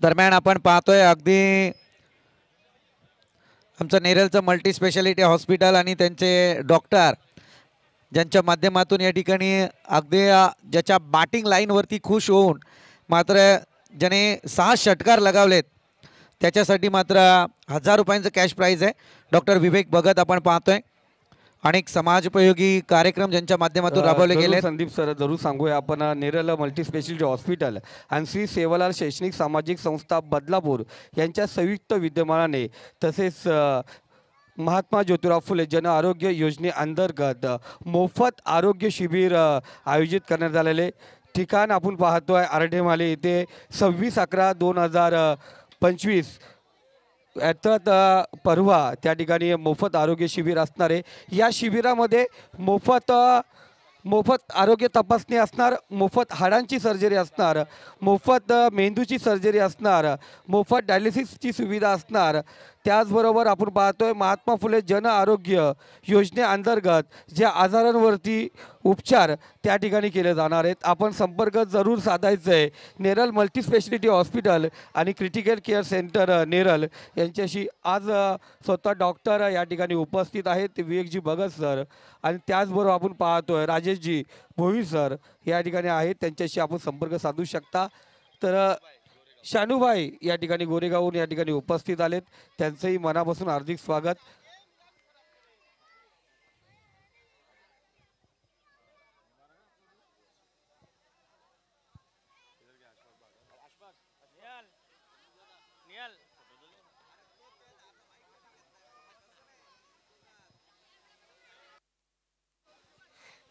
दरम्यान आपण पाहतोय अगदी आमचं नेरलचं मल्टी स्पेशालिटी हॉस्पिटल आणि त्यांचे डॉक्टर ज्यांच्या माध्यमातून या ठिकाणी अगदी ज्याच्या बॅटिंग लाईनवरती खुश होऊन मात्र ज्याने 6 षटकार लगावलेत त्याच्यासाठी मात्र 1000 रुपयांचं कॅश प्राईज आहे. डॉक्टर विवेक भगत आपण पाहतोय. अनेक समाजोपयोगी कार्यक्रम ज्यांच्या माध्यमातून राबवले गेले. संदीप सर जरूर सांगूया आपण नेरल मल्टी स्पेशालिटी हॉस्पिटल आणि श्री सेवालाल शैक्षणिक सामाजिक संस्था बदलापूर यांच्या संयुक्त विद्यमानाने तसेच महात्मा ज्योतिराव फुले जन आरोग्य योजनेअंतर्गत मोफत आरोग्य शिबिर आयोजित करण्यात आलेले. ठिकाण आपण पाहतोय आरढेमाले येथे 26/11/2025 याच्यात परवा त्या ठिकाणी मोफत आरोग्य शिबिर असणार आहे. या शिबिरामध्ये मोफत आरोग्य तपासणी असणार, मोफत हाडांची सर्जरी असणार, मोफत मेंदूची सर्जरी असणार, मोफत डायलिसिसची सुविधा असणार. त्याचबरोबर आपण पाहतोय महात्मा फुले जन आरोग्य योजनेअंतर्गत ज्या आजारांवरती उपचार त्या ठिकाणी केले जाणार आहेत. आपण संपर्क जरूर साधायचं आहे नेरल मल्टी स्पेशालिटी हॉस्पिटल आणि क्रिटिकल केअर सेंटर नेरल यांच्याशी. आज स्वतः डॉक्टर या ठिकाणी उपस्थित आहेत विवेकजी भगत सर आणि त्याचबरोबर आपण पाहतोय राजेशजी भोईर सर या ठिकाणी आहेत. त्यांच्याशी आपण संपर्क साधू शकता. तर शानूभाई या ठिकाणी गोरेगावहून या ठिकाणी उपस्थित आलेत. त्यांचंही मनापासून हार्दिक स्वागत.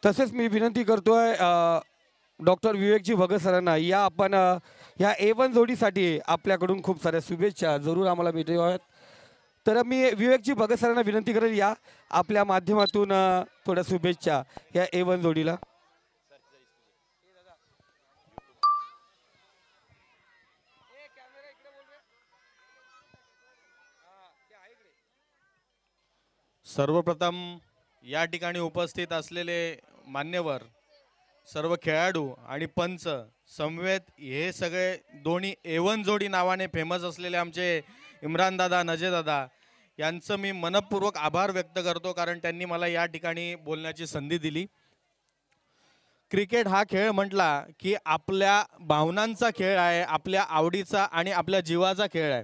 तसेच मी विनंती करतोय डॉक्टर विवेकजी भगत सरांना या A1 जोडीसाठी आपल्याकडून खूप साऱ्या शुभेच्छा जरूर आम्हाला मिळाव्यात. तर मी विवेकजी भगत सरांना विनंती करेल या आपल्या माध्यमातून थोड्या शुभेच्छा या A1 जोडीला. सर्वप्रथम या ठिकाणी उपस्थित असलेले मान्यवर, सर्व खेळाडू आणि पंच समवेत हे सगळे दोन्ही A1 जोडी नावाने फेमस असलेले आमचे इम्रान दादा, नजे दादा यांचं मी मनपूर्वक आभार व्यक्त करतो, कारण त्यांनी मला या ठिकाणी बोलण्याची संधी दिली. क्रिकेट हा खेळ म्हटला की आपल्या भावनांचा खेळ आहे, आपल्या आवडीचा आणि आपल्या जीवाचा खेळ आहे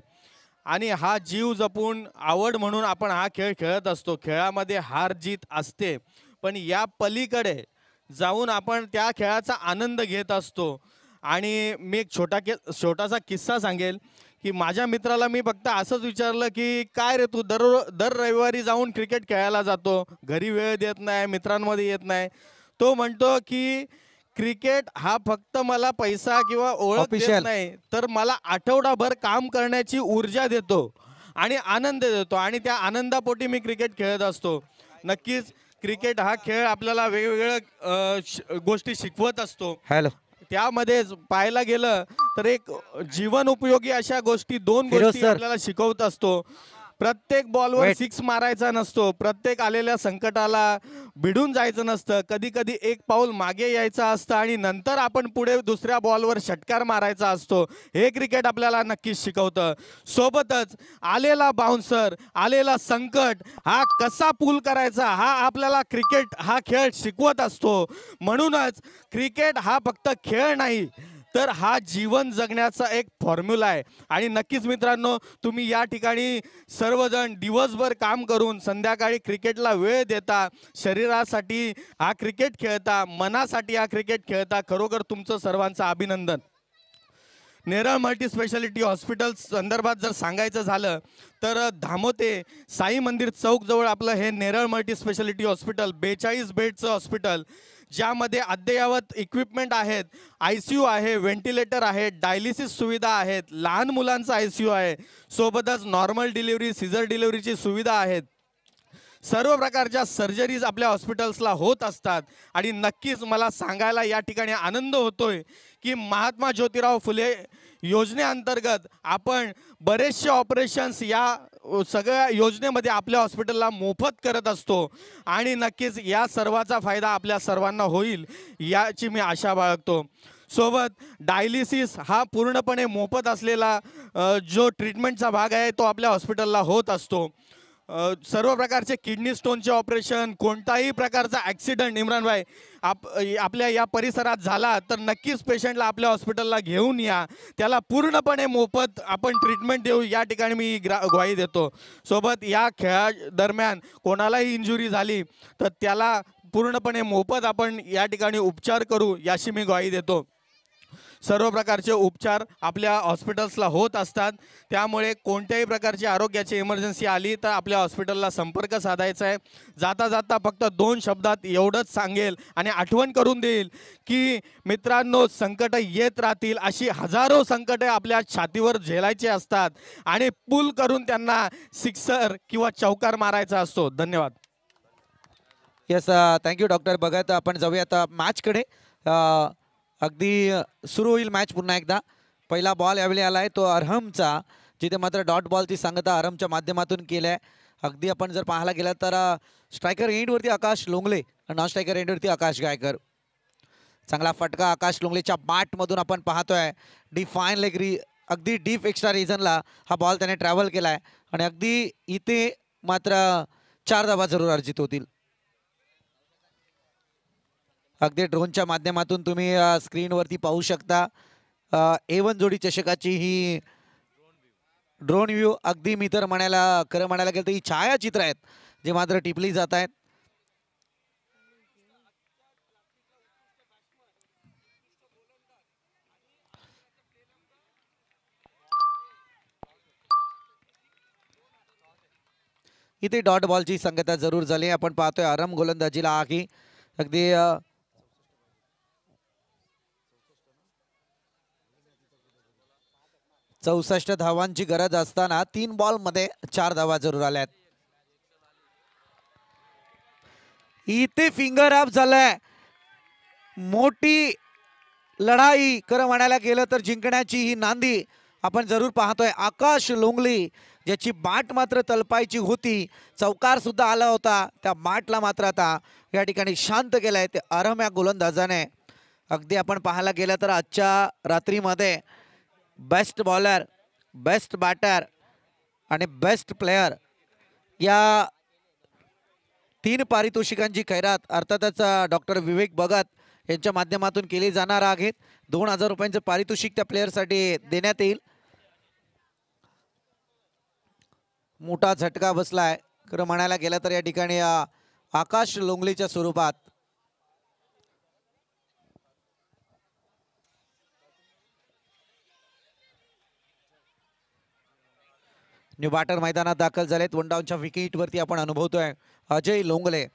आणि हा जीव जपून आवड म्हणून आपण हा खेळ खेळत असतो. खेळामध्ये हार जीत असते, पण या पलीकडे जाऊन आपण त्या खेळाचा आनंद घेत असतो. आणि मी एक छोटासा किस्सा सांगेल की माझ्या मित्राला मी फक्त असंच विचारलं की काय रे तू दर रविवारी जाऊन क्रिकेट खेळायला जातो, घरी वेळ देत नाही, मित्रांमध्ये येत नाही. तो म्हणतो की क्रिकेट हा फक्त मला पैसा किंवा ओळख देत नाही, तर मला आठवडाभर काम करण्याची ऊर्जा देतो आणि आनंद देतो आणि त्या आनंदापोटी मी क्रिकेट खेळत असतो. नक्कीच क्रिकेट हा खेळ आपल्याला वेगवेगळ्या गोष्टी शिकवत असतो. त्यामध्ये पाहायला गेलं तर एक जीवन उपयोगी अशा गोष्टी 2 गोष्टी आपल्याला शिकवत असतो. प्रत्येक बॉलवर 6 मारायचा नसतो, प्रत्येक आलेल्या संकटाला भिडून जायचं नसतं, कधी कधी एक पाऊल मागे यायचं असतं आणि नंतर आपण पुढे दुसऱ्या बॉलवर षटकार मारायचा असतो. हे क्रिकेट आपल्याला नक्कीच शिकवतं. सोबतच आलेला बाउन्सर, आलेला संकट हा कसा पूल करायचा हा आपल्याला क्रिकेट हा खेळ शिकवत असतो. म्हणूनच क्रिकेट हा फक्त खेळ नाही तर हा जीवन जगण्याचा एक फॉर्म्युला आहे. आणि नक्कीच मित्रांनो, तुम्ही या ठिकाणी सर्वजण दिवसभर काम करून संध्याकाळी क्रिकेटला वेळ देता, शरीरासाठी हा क्रिकेट खेळता, मनासाठी हा क्रिकेट खेळता. खरोखर तुमचं सर्वांचं अभिनंदन. नेरळ मल्टी स्पेशालिटी हॉस्पिटल संदर्भात जर सांगायचं झालं तर धामोते साई मंदिर चौकजवळ आपलं हे नेरळ मल्टी स्पेशालिटी हॉस्पिटल 42 बेडचं हॉस्पिटल, ज्यामध्ये अद्ययावत इक्विपमेंट आहेत, ICU आहे, व्हेंटिलेटर आहे, डायलिसिस सुविधा आहेत, लहान मुलांचा ICU आहे, सोबतच नॉर्मल डिलिव्हरी, सिझर डिलिव्हरीची सुविधा आहेत. सर्व प्रकारच्या सर्जरीज आपल्या हॉस्पिटल्सला होत असतात. आणि नक्कीच मला सांगायला या ठिकाणी आनंद होतोय की महात्मा ज्योतिराव फुले योजनेअंतर्गत आपण बरेचसे ऑपरेशन्स या सगळ्या योजनेमध्ये आपल्या हॉस्पिटलला मोफत करत असतो. आणि नक्कीच या सर्वाचा फायदा आपल्या सर्वांना होईल याची मी आशा बाळगतो. सोबत डायलिसिस हा पूर्णपणे मोफत असलेला जो ट्रीटमेंटचा भाग आहे तो आपल्या हॉस्पिटलला होत असतो. सर्व प्रकारचे किडनी स्टोनचे ऑपरेशन, कोणताही प्रकारचा ॲक्सिडेंट इम्रानभाई आपल्या या परिसरात झाला तर नक्कीच पेशंटला आपल्या हॉस्पिटलला घेऊन या, त्याला पूर्णपणे मोफत आपण ट्रीटमेंट देऊ, या ठिकाणी मी ग्वाही देतो. सोबत या खेळा दरम्यान कोणालाही इंजुरी झाली तर त्याला पूर्णपणे मोफत आपण या ठिकाणी उपचार करू, याची मी ग्वाही देतो. सर्व प्रकारचे उपचार आपल्या हॉस्पिटल्सला होत असतात. त्यामुळे कोणत्याही प्रकारची आरोग्याची इमर्जन्सी आली तर आपल्या हॉस्पिटलला संपर्क साधायचा आहे. जाता जाता फक्त 2 शब्दात एवढंच सांगेल आणि आठवण करून देईल की मित्रांनो, संकट येत राहतील, अशी हजारो संकटे आपल्या छातीवर झेलायची असतात आणि पूल करून त्यांना सिक्सर किंवा चौकार मारायचा असतो. धन्यवाद. Yes, thank you doctor. बघत आपण जाऊया आता मॅचकडे. अगदी सुरू होईल मॅच पुन्हा एकदा. पहिला बॉल यावेळी आला आहे तो अरहमचा, जिथे मात्र डॉट बॉलची सांगता अरहमच्या माध्यमातून केली आहे. अगदी आपण जर पाहायला गेलं तर स्ट्रायकर एंडवरती आकाश लोंगले, नॉन स्ट्रायकर एंडवरती आकाश गायकर. चांगला फटका आकाश लोंगलेच्या बॅटमधून आपण पाहतोय. डिफाईन लेग अगदी डीप एक्स्ट्रा रिजनला हा बॉल त्याने ट्रॅव्हल केला आहे आणि अगदी इथे मात्र 4 धावा जरूर अर्जित होतील. अगदी ड्रोनच्या माध्यमातून तुम्ही स्क्रीनवरती पाहू शकता. A1 जोडी चषकाची ही ड्रोन व्ह्यू. अगदी मी तर खरं म्हणायला गेलं तर ही छायाचित्र आहेत जे मात्र टिपली जात आहेत. इथे डॉट बॉलची संगता जरूर झाली. आपण पाहतोय अरहम गोलंदाजीला आहे. अगदी 64 धावांची गरज असताना 3 बॉलमध्ये 4 धावा जरूर आल्यात. इथे फिंगर अप झालाय. मोठी लढाई खरं म्हणायला गेलं तर जिंकण्याची ही नांदी आपण जरूर पाहतोय. आकाश लोंगले ज्याची बाट मात्र तलपायची होती, चौकार सुद्धा आला होता, त्या बाटला मात्र आता या ठिकाणी शांत केलाय ते अरहम या गोलंदाजाने. अगदी आपण पाहायला गेलं तर आजच्या रात्रीमध्ये बेस्ट बॉलर, बेस्ट बॅटर आणि बेस्ट प्लेयर या 3 पारितोषिकांची खैरात अर्थातच डॉक्टर विवेक भगत यांच्या माध्यमातून केली जाणार आहे. 2000 रुपयांचं पारितोषिक त्या प्लेयरसाठी देण्यात येईल. मोठा झटका बसलाय खरं म्हणायला गेलं तर या ठिकाणी आकाश लोंगलेच्या स्वरूपात. न्यू बॅटर मैदानात दाखल झालेत. 1 डाऊनच्या विकेटवरती आपण अनुभवतोय Ajay Longle.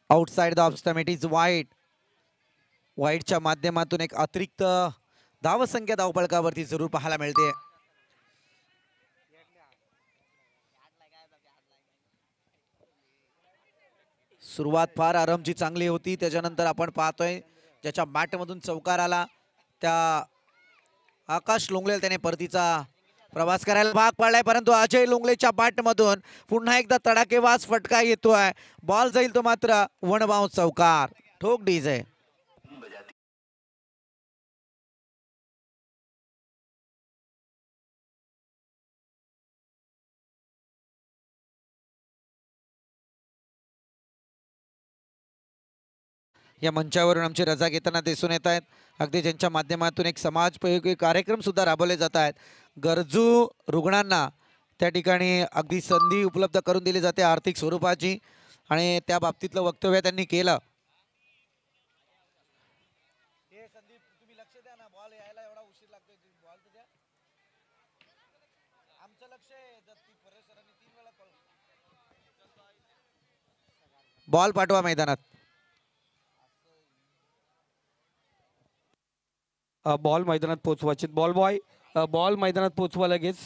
Outside the off stump is wide. वाईडच्या माध्यमातून एक अतिरिक्त धावसंख्या धावफलकावरती जरूर पाहायला मिळते. सुरुवात फार आरामची चांगली होती. त्याच्यानंतर आपण पाहतोय ज्याच्या बॅटमधून चौकार आला त्या आकाश लोंगले त्याने परतीचा प्रवास करायला भाग पाडलाय, परंतु अजय लोंगलेच्या बॅटमधून पुन्हा एकदा तडाकेबाज फटका येतोय. बॉल जाईल तो मात्र 1 बाउंस चौकार. ठोक डीजे. या मंचावरून आमची रजा घेताना दिसून येत आहेत. अगदी ज्यांच्या माध्यमातून एक समाजोपयोगी कार्यक्रमसुद्धा राबवले जात आहेत. गरजू रुग्णांना त्या ठिकाणी अगदी संधी उपलब्ध करून दिली जाते आर्थिक स्वरूपाची, आणि त्या बाबतीतलं वक्तव्य त्यांनी केलं. बॉल पाठवा मैदानात. बॉल मैदानात पोचवायचे. बॉल बॉय बॉल मैदानात पोचवा लगेच.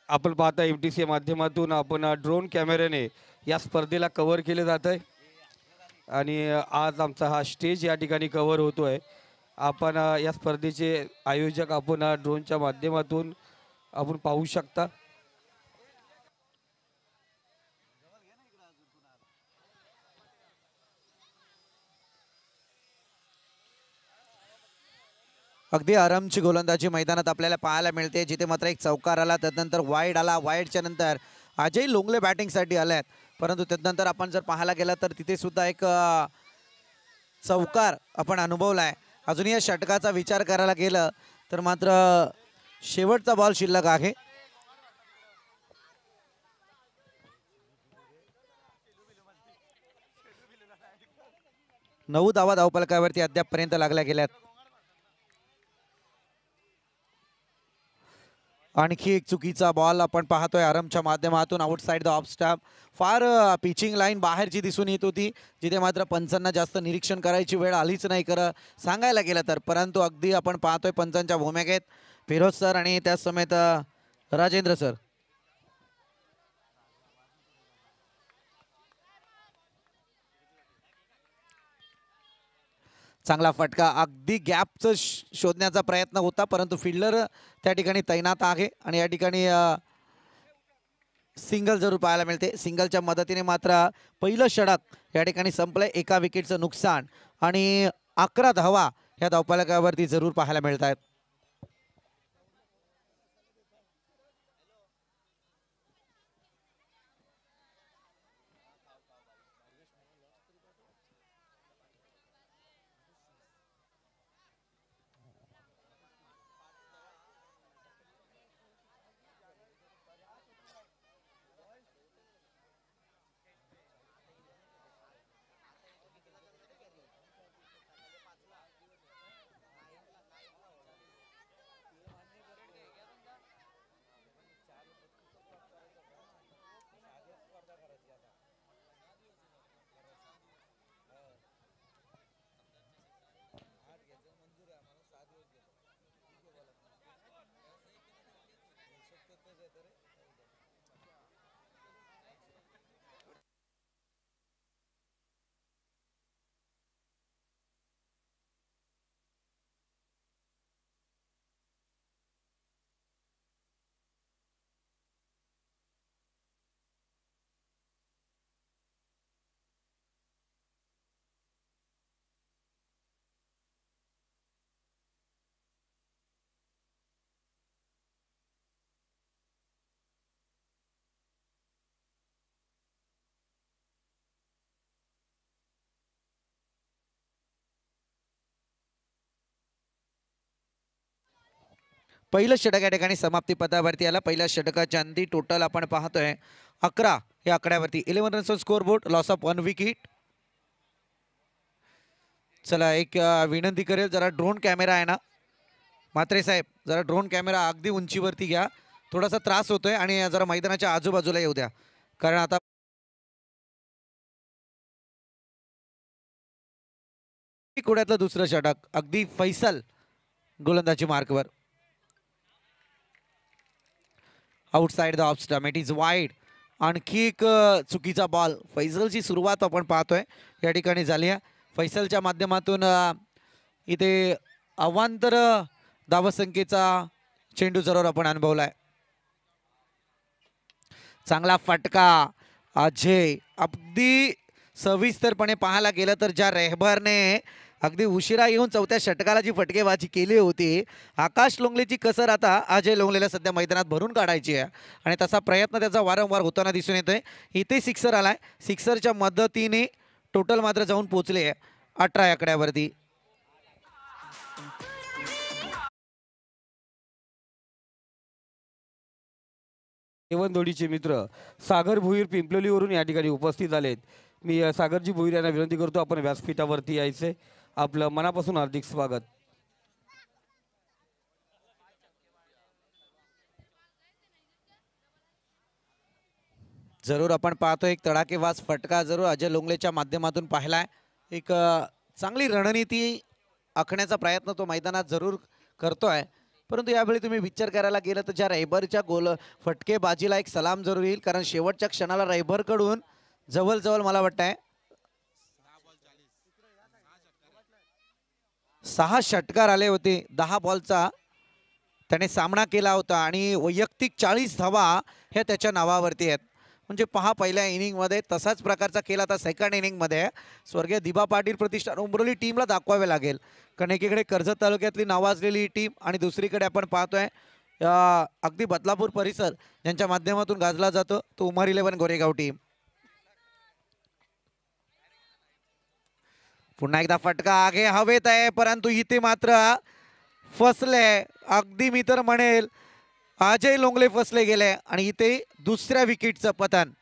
आपण पाहता MTC माध्यमातून आपण ड्रोन कॅमेऱ्याने या स्पर्धेला कव्हर केले जात आहे आणि आज आमचा हा स्टेज या ठिकाणी कव्हर होतो आहे. आपण या स्पर्धेचे आयोजक आपण ड्रोनच्या माध्यमातून आपण पाहू शकता. अगदी आरामची गोलंदाजी मैदानात आपल्याला पाहायला मिळते, जिथे मात्र एक चौकार आला, त्यानंतर वाईड आला. वाईडच्या नंतर अजय लोंगले बॅटिंगसाठी आले आहेत, परंतु त्यानंतर आपण जर पाहायला गेला तर तिथे सुद्धा एक चौकार आपण अनुभवला आहे. अजूनही या षटकाचा विचार करायला गेलं तर मात्र शेवटचा बॉल शिल्लक आहे. नऊ धावा धावफलकावरती अद्यापपर्यंत लागल्या गेल्यात. आणखी एक चुकीचा बॉल आपण पाहतोय आरमच्या माध्यमातून आउटसाइड द ऑफ स्टॅम्प. फार पिचिंग लाईन बाहेरची दिसून येत होती, जिथे मात्र पंचांना जास्त निरीक्षण करायची वेळ आलीच नाही खरं सांगायला गेलं तर. परंतु अगदी आपण पाहतोय पंचांच्या भूमिकेत फिरोज सर आणि त्याच समेत राजेंद्र सर. चांगला फटका. अगदी गॅपचं शोधण्याचा प्रयत्न होता, परंतु फिल्डर त्या ठिकाणी तैनात आहे आणि या ठिकाणी सिंगल जरूर पाहायला मिळते. सिंगलच्या मदतीने मात्र पहिलं षटक या ठिकाणी संपलंय. एका विकेटचं नुकसान आणि 11 धावा या धावफलकावरती जरूर पाहायला मिळत आहेत. पहिलं षटक या ठिकाणी समाप्ती पदावरती आला. पहिल्या षटकाच्या अंती टोटल आपण पाहतोय 11 या आकड्यावरती. 11 रन्सचा score board, loss of 1 wicket. चला एक विनंती करेल, जरा ड्रोन कॅमेरा आहे ना म्हात्रे साहेब, जरा ड्रोन कॅमेरा अगदी उंचीवरती घ्या. थोडासा त्रास होतोय आणि जरा मैदानाच्या आजूबाजूला येऊ द्या, कारण आता कुड्यातलं दुसरं षटक अगदी फैसल गोलंदाजी मार्कवर. Outside the off stump, it is wide. आणखी एक चुकीचा बॉल. फैसलची सुरुवात आपण पाहतोय या ठिकाणी झाली आहे. फैसलच्या माध्यमातून इथे अवांतर धावसंख्येचा चेंडू जरूर आपण अनुभवलाय. चांगला फटका अजय. अगदी सविस्तरपणे पाहायला गेलं तर ज्या रेहबरने अगदी उशिरा येऊन चौथ्या षटकाला जी फटकेबाजी केली होती, आकाश लोंगलेची कसर आता अजय लोंगलेला सध्या मैदानात भरून काढायची आहे आणि तसा प्रयत्न त्याचा वारंवार होताना दिसून येतोय. इथे सिक्सर आलाय. सिक्सरच्या मदतीने टोटल मात्र जाऊन पोहोचले आहे 18 आकड्यावरती. एवनदोडीचे मित्र सागर भुईर पिंपलोलीवरून या ठिकाणी उपस्थित झालेत. मी सागरजी भुईर यांना विनंती करतो आपण व्यासपीठावरती यायचे. आपलं मनापासून हार्दिक स्वागत. जरूर आपण पाहतो एक तडाखेबाज फटका जरूर अजय लोंगलेच्या माध्यमातून पाहिलाय. एक चांगली रणनीती आखण्याचा प्रयत्न तो मैदानात जरूर करतोय, परंतु यावेळी तुम्ही विचार करायला गेलं तर ज्या रैबरच्या फटकेबाजीला एक सलाम जरूर येईल, कारण शेवटच्या क्षणाला रैबरकडून जवळजवळ मला वाटतंय 6 षटकार आले होते. 10 बॉलचा त्याने सामना केला होता आणि वैयक्तिक 40 धावा ह्या त्याच्या नावावरती आहेत. म्हणजे पहा, पहिल्या इनिंगमध्ये तसाच प्रकारचा केला आता सेकंड इनिंगमध्ये. स्वर्गीय दिबा पाटील प्रतिष्ठान उंबरोली टीमला दाखवावे लागेल, कारण एकीकडे कर्जत तालुक्यातली नावाजलेली टीम आणि दुसरीकडे आपण पाहतोय अगदी बदलापूर परिसर ज्यांच्या माध्यमातून गाजला जातो तो उमर 11 गोरेगाव टीम. पुन्हा एकदा फटका आगे हवेत आहे, परंतु इथे मात्र फसले. अगदी मी तर म्हणेल अजय लोंगले फसले गेले आणि इथे दुसऱ्या विकेटचं पतन.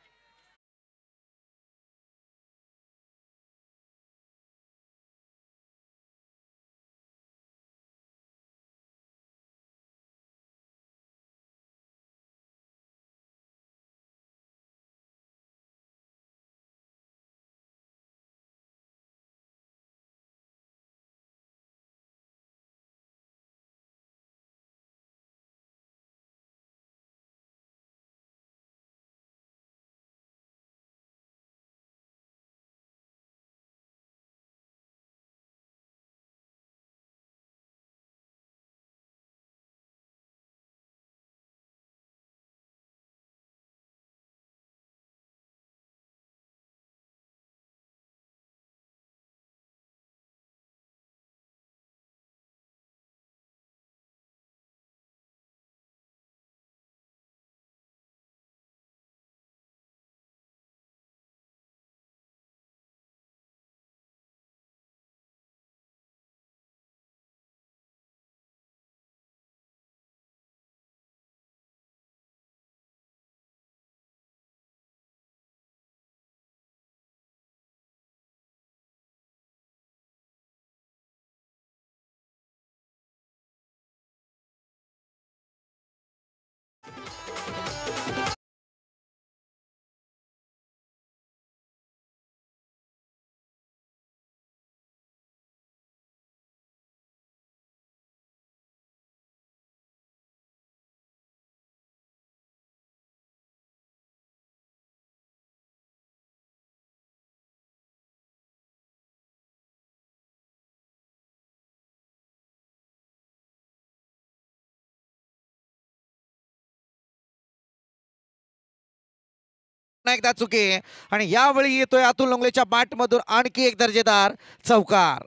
एकदा चुकी आणि यावेळी येतोय अतुल लोंगलेच्या बॅट मधून आणखी एक दर्जेदार चौकार.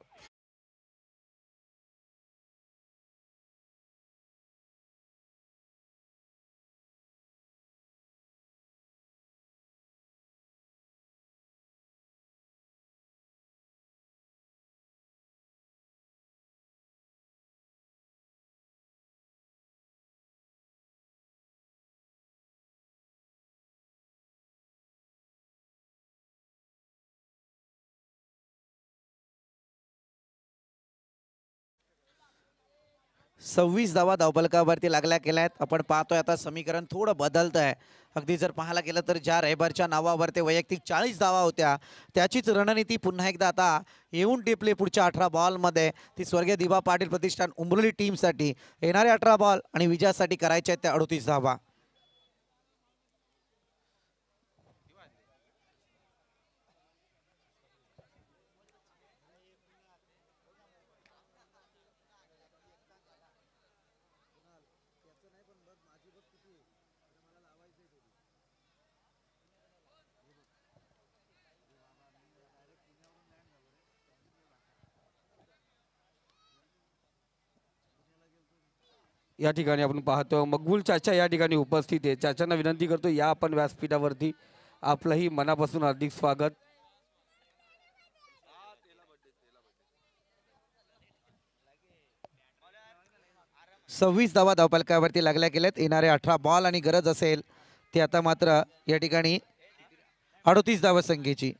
26 धावा धावफलकावरती लागल्या गेल्या आहेत. आपण पाहतोय आता समीकरण थोडं बदलत आहे. अगदी जर पाहायला गेलं तर ज्या रेहबरच्या नावावर ते वैयक्तिक 40 धावा होत्या त्याचीच रणनीती पुन्हा एकदा आता येऊन टिपली पुढच्या 18 बॉलमध्ये. ती स्वर्गीय दिबा पाटील प्रतिष्ठान उंबरोली टीमसाठी येणारे 18 बॉल आणि विजयासाठी करायच्या आहेत त्या 38 धावा. या ठिकाणी आपण पाहतो मकबूल चाचा या ठिकाणी उपस्थित आहे. चाचांना विनंती करतो या आपण व्यासपीठावरती. आपलंही मनापासून हार्दिक स्वागत. 26 धावा धावफलकावरती लागल्या गेल्यात. येणारे 18 बॉल आणि गरज असेल ती आता मात्र या ठिकाणी 38 धावा संख्येची.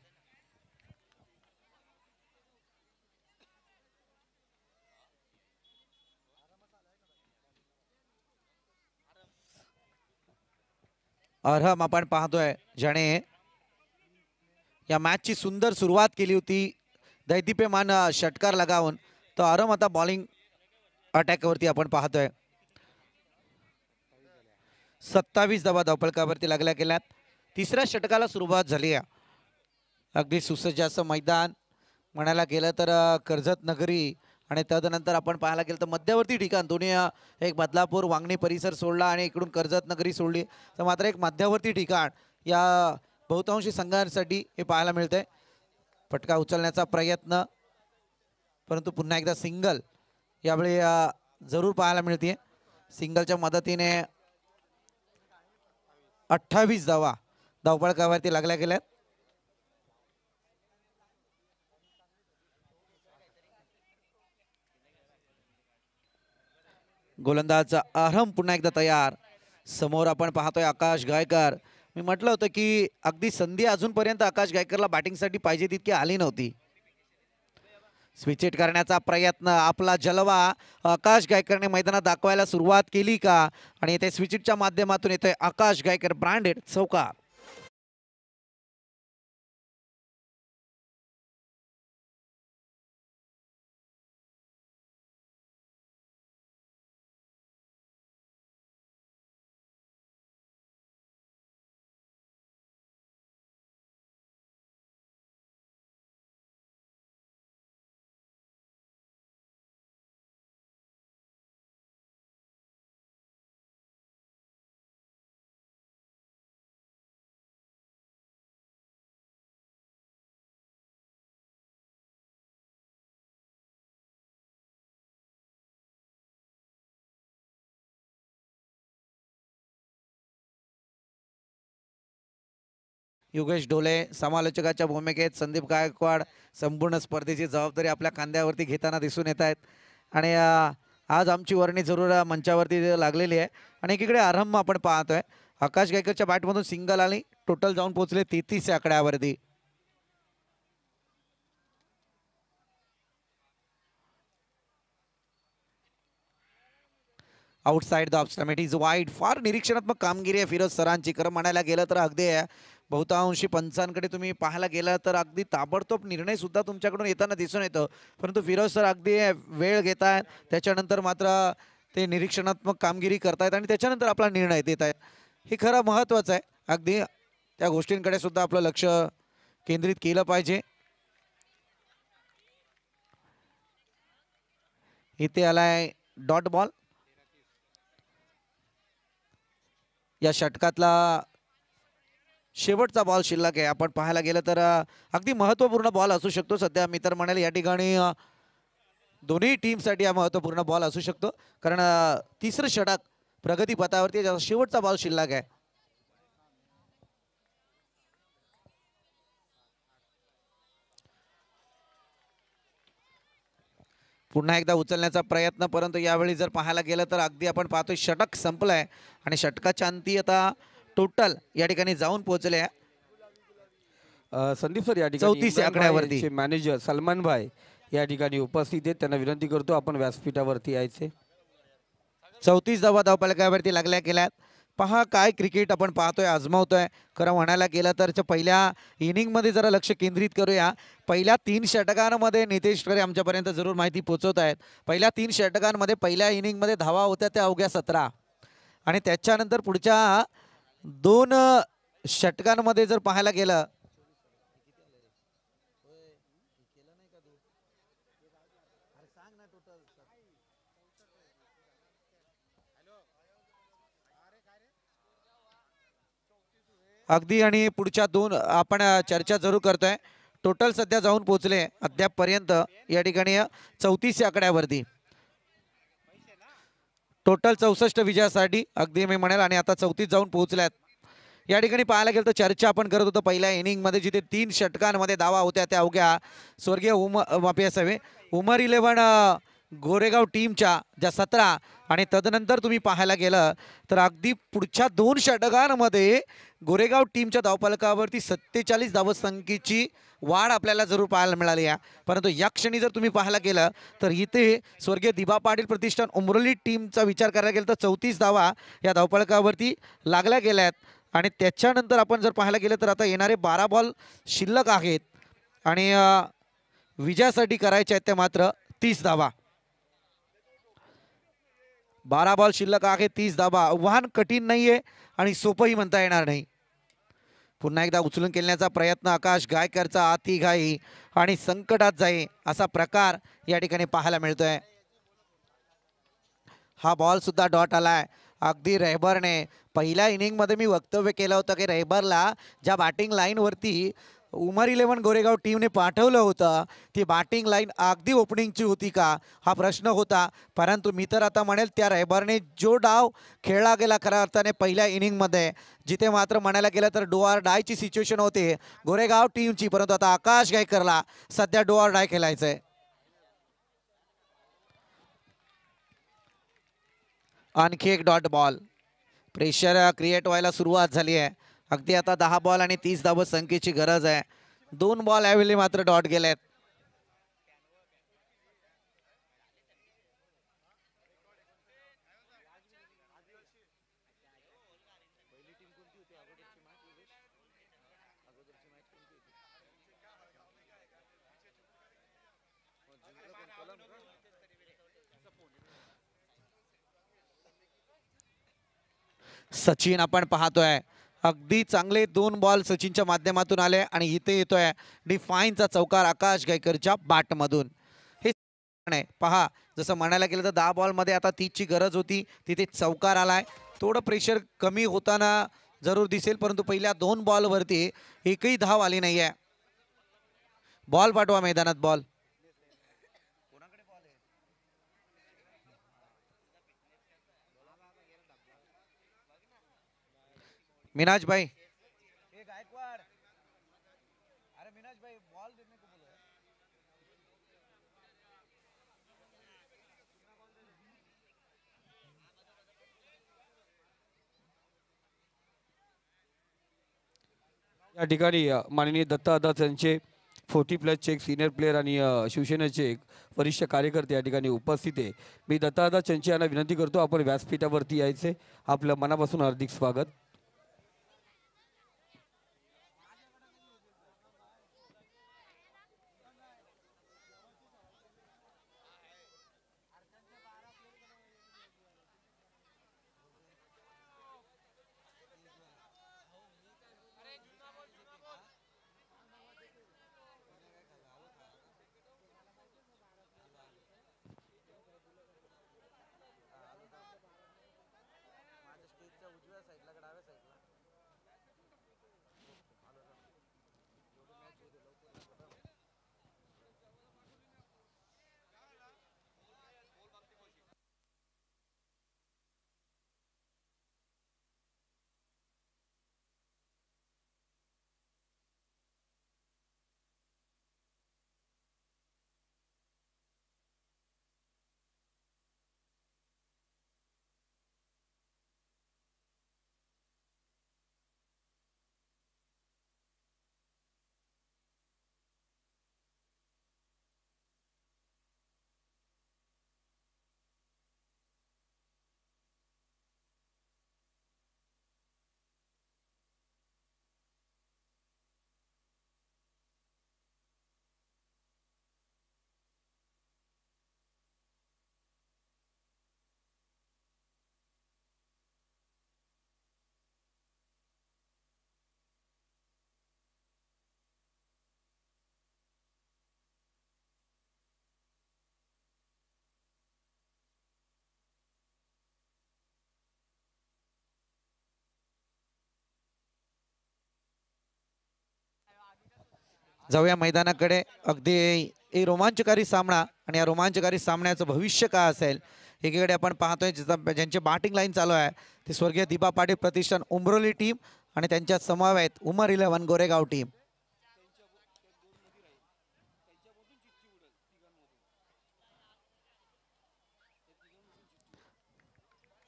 अरहम आपण पाहतोय ज्याने या मॅचची सुंदर सुरुवात केली होती दैदिप्यमान षटकार लगावून. तर अरहम आता बॉलिंग अटॅकवरती आपण पाहतोय. 27 धावा धावफलकावरती लागल्या गेल्यात. तिसऱ्या षटकाला सुरुवात झाली आहे. अगदी सुसज्ज असं मैदान म्हणायला गेलं तर कर्जत नगरी आणि तदनंतर आपण पाहायला गेलं तर मध्यवर्ती ठिकाण दोन्ही एक बदलापूर वांगणी परिसर सोडला आणि इकडून कर्जत नगरी सोडली तर मात्र एक मध्यवर्ती ठिकाण या बहुतांशी संघांसाठी हे पाहायला मिळतंय. फटका उचलण्याचा प्रयत्न परंतु पुन्हा एकदा सिंगल यावेळी जरूर पाहायला मिळते. सिंगलच्या मदतीने 28 धावा धावफलकावरती लागल्या गेल्यात. गोलंदाज अरहम पुन्हा एकदा तयार. समोर आपण पाहतोय आकाश गायकर. मी म्हटलं होतं की अगदी संधी अजूनपर्यंत आकाश गायकरला बॅटिंगसाठी पाहिजे तितकी आली नव्हती. स्विच हिट करण्याचा प्रयत्न आपला जलवा आकाश गायकरने मैदानात दाखवायला सुरुवात केली का आणि इथे स्विच हिटच्या माध्यमातून येतोय आकाश गायकर ब्रँडेड चौकार. योगेश ढोले समालोचकाच्या भूमिकेत. संदीप गायकवाड संपूर्ण स्पर्धेची जबाबदारी आपल्या खांद्यावरती घेताना दिसून येत आहेत आणि आज आमची वर्णी जरूर मंचावरती लागलेली आहे. आणि एकीकडे आरंभ आपण पाहतोय आकाश गायकरच्या बॅटमधून सिंगल आली. टोटल जाऊन पोहोचले 33 या आकड्यावरती. Outside the off stump is wide. फार निरीक्षणात्मक कामगिरी आहे फिरोज सरांची. खरं म्हणायला गेलं तर अगदी बहुतांशी पंचांकडे तुम्ही पाहायला गेलं तर अगदी ताबडतोब निर्णय सुद्धा तुमच्याकडून येताना दिसून येतो. परंतु फिरोज सर अगदी वेळ घेत आहेत. त्याच्यानंतर मात्र ते निरीक्षणात्मक कामगिरी करतायत आणि त्याच्यानंतर आपला निर्णय देत आहेत. हे खरं महत्त्वाचं आहे. अगदी त्या गोष्टींकडे सुद्धा आपलं लक्ष केंद्रित केलं पाहिजे. इथे आलाय डॉट बॉल. या षटकातला शेवटचा बॉल शिल्लक आहे. आपण पाहायला गेलं तर अगदी महत्त्वपूर्ण बॉल असू शकतो. सध्या मी तर म्हणेल या ठिकाणी दोन्ही टीमसाठी हा महत्त्वपूर्ण बॉल असू शकतो कारण तिसरं षटक प्रगतीपथावरती शेवटचा बॉल शिल्लक आहे. पुन्हा एकदा उचलण्याचा प्रयत्न परंतु यावेळी जर पाहायला गेलं तर अगदी आपण पाहतोय षटक संपलंय आणि षटकाच्या अंती आता टोटल या ठिकाणी जाऊन पोहोचले आहे. संदीप सर या ठिकाणी 34 आकड्यावरती मॅनेजर सलमान भाई या ठिकाणी उपस्थित आहेत. त्यांना विनंती करतो आपण व्यासपीठावरती यायचे. 34 धावा धावफलकावरती लागल्या गेल्यात. पहा काय क्रिकेट आपण पाहतोय, आजमावतोय. खरं म्हणायला गेलं तर पहिल्या इनिंगमध्ये जरा लक्ष केंद्रित करूया. पहिल्या 3 षटकांमध्ये नितेश खरे आमच्यापर्यंत जरूर माहिती पोहोचवत आहेत. पहिल्या 3 षटकांमध्ये पहिल्या इनिंगमध्ये धावा होत्या त्या अवघ्या 17 आणि त्याच्यानंतर पुढच्या 2 षटकांमध्ये जर पाहायला गेलं अगदी आणि पुढच्या 2 आपण चर्चा जरूर करतोय. टोटल सध्या जाऊन पोहोचले अद्यापपर्यंत या ठिकाणी 34 आकड्यावरती. टोटल 64 विजयासाठी अगदी मी म्हणेल आणि आता 34 जाऊन पोहोचल्यात. या ठिकाणी पाहायला गेलं तर चर्चा आपण करत होतो पहिल्या इनिंगमध्ये जिथे 3 षटकांमध्ये धावा होत्या त्या अवघ्या स्वर्गीय उमर 11 गोरेगाव टीमच्या ज्या 17 आणि तदनंतर तुम्ही पाहायला गेलं तर अगदी पुढच्या 2 षटकांमध्ये गोरेगाव टीमच्या धावफलकावरती 47 धावसंख्येची वाढ आपल्याला जरूर पाहायला मिळाली आहे. परंतु या क्षणी जर तुम्ही पाहायला गेलं तर इथे स्वर्गीय दिबा पाटील प्रतिष्ठान उमरोली टीमचा विचार करायला गेला तर 34 धावा या धावफलकावरती लागल्या गेल्या आहेत. आणि त्याच्यानंतर आपण जर पाहायला गेलं तर आता येणारे 12 बॉल शिल्लक आहेत आणि विजयासाठी करायचे आहेत त्या मात्र 30 धावा. 12 बॉल शिल्लक आहे, 30 धावा. आव्हान कठीण नाहीये आणि सोपंही म्हणता येणार नाही. पुन्हा एकदा उचलून खेळण्याचा प्रयत्न आकाश गायकरचा आती घाई आणि संकटात जाई असा प्रकार या ठिकाणी पाहायला मिळतोय. हा बॉल सुद्धा डॉट आलाय. अगदी रेहबरने पहिल्या इनिंगमध्ये मी वक्तव्य केलं होतं की रेहबरला ज्या बॅटिंग लाईनवरती उमर 11 गोरेगाव टीमने पाठवलं होतं ती बॅटिंग लाईन अगदी ओपनिंगची होती का हा प्रश्न होता. परंतु मी तर आता म्हणेल त्या रेहबरने जो डाव खेळला गेला खऱ्या अर्थाने पहिल्या इनिंगमध्ये जिथे मात्र म्हणायला गेलं तर डू ऑर डायची सिच्युएशन होते गोरेगाव टीमची, परंतु आता आकाश गायकरला सध्या डू ऑर डाय खेळायचंय. आणखी एक डॉट बॉल. प्रेशर क्रिएट व्हायला सुरुवात झाली आहे. अगदी आता 10 बॉल आणि 30 धाव संख्येची गरज आहे. 2 बॉल यावेळी मात्र डॉट गेलेत. सचिन आपण पाहतोय अगदी चांगले 2 बॉल सचिनच्या माध्यमातून आले आणि इथे येतोय डिफाईनचा चौकार आकाश गायकरच्या बॅटमधून. हे पहा जसं म्हणायला गेलं तर 10 बॉलमध्ये आता 30 ची गरज होती तिथे चौकार आलाय. थोडं प्रेशर कमी होताना जरूर दिसेल परंतु पहिल्या 2 बॉलवरती एकही धाव आली नाहीये. बॉल पाठवा मैदानात. बॉल मिनाज भाई. या ठिकाणी माननीय दत्ता यांचे 40+ चेक सिनियर प्लेयर आणि शिवसेनेचे एक वरिष्ठ कार्यकर्ते या ठिकाणी उपस्थित आहे. मी दत्ता चंचे यांना विनंती करतो आपण व्यासपीठावरती यायचे. आपलं मनापासून हार्दिक स्वागत. जाऊया मैदानाकडे. अगदी एक रोमांचकारी सामना आणि या रोमांचकारी सामन्याचं भविष्य काय असेल. एकीकडे आपण पाहतोय ज्यांचे बॅटिंग लाईन चालू आहे ते स्वर्गीय दीपा पाटील प्रतिष्ठान उमरोली टीम आणि त्यांच्या समवेत उमर 11 गोरेगाव टीम.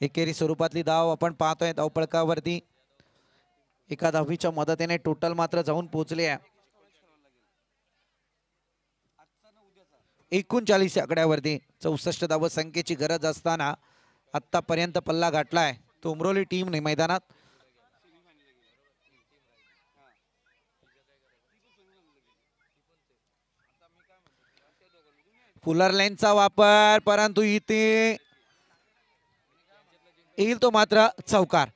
एकेरी स्वरूपातली धाव आपण पाहतोय धावपळकावरती एका धावीच्या मदतीने टोटल मात्र जाऊन पोहोचले आहे 39 आकड्यावरती. 64 धाव संख्येची गरज असताना आतापर्यंत पल्ला गाठलाय तो उमरोली टीमने मैदानात. पुलर लाईनचा वापर परंतु इथे येईल तो मात्र चौकार.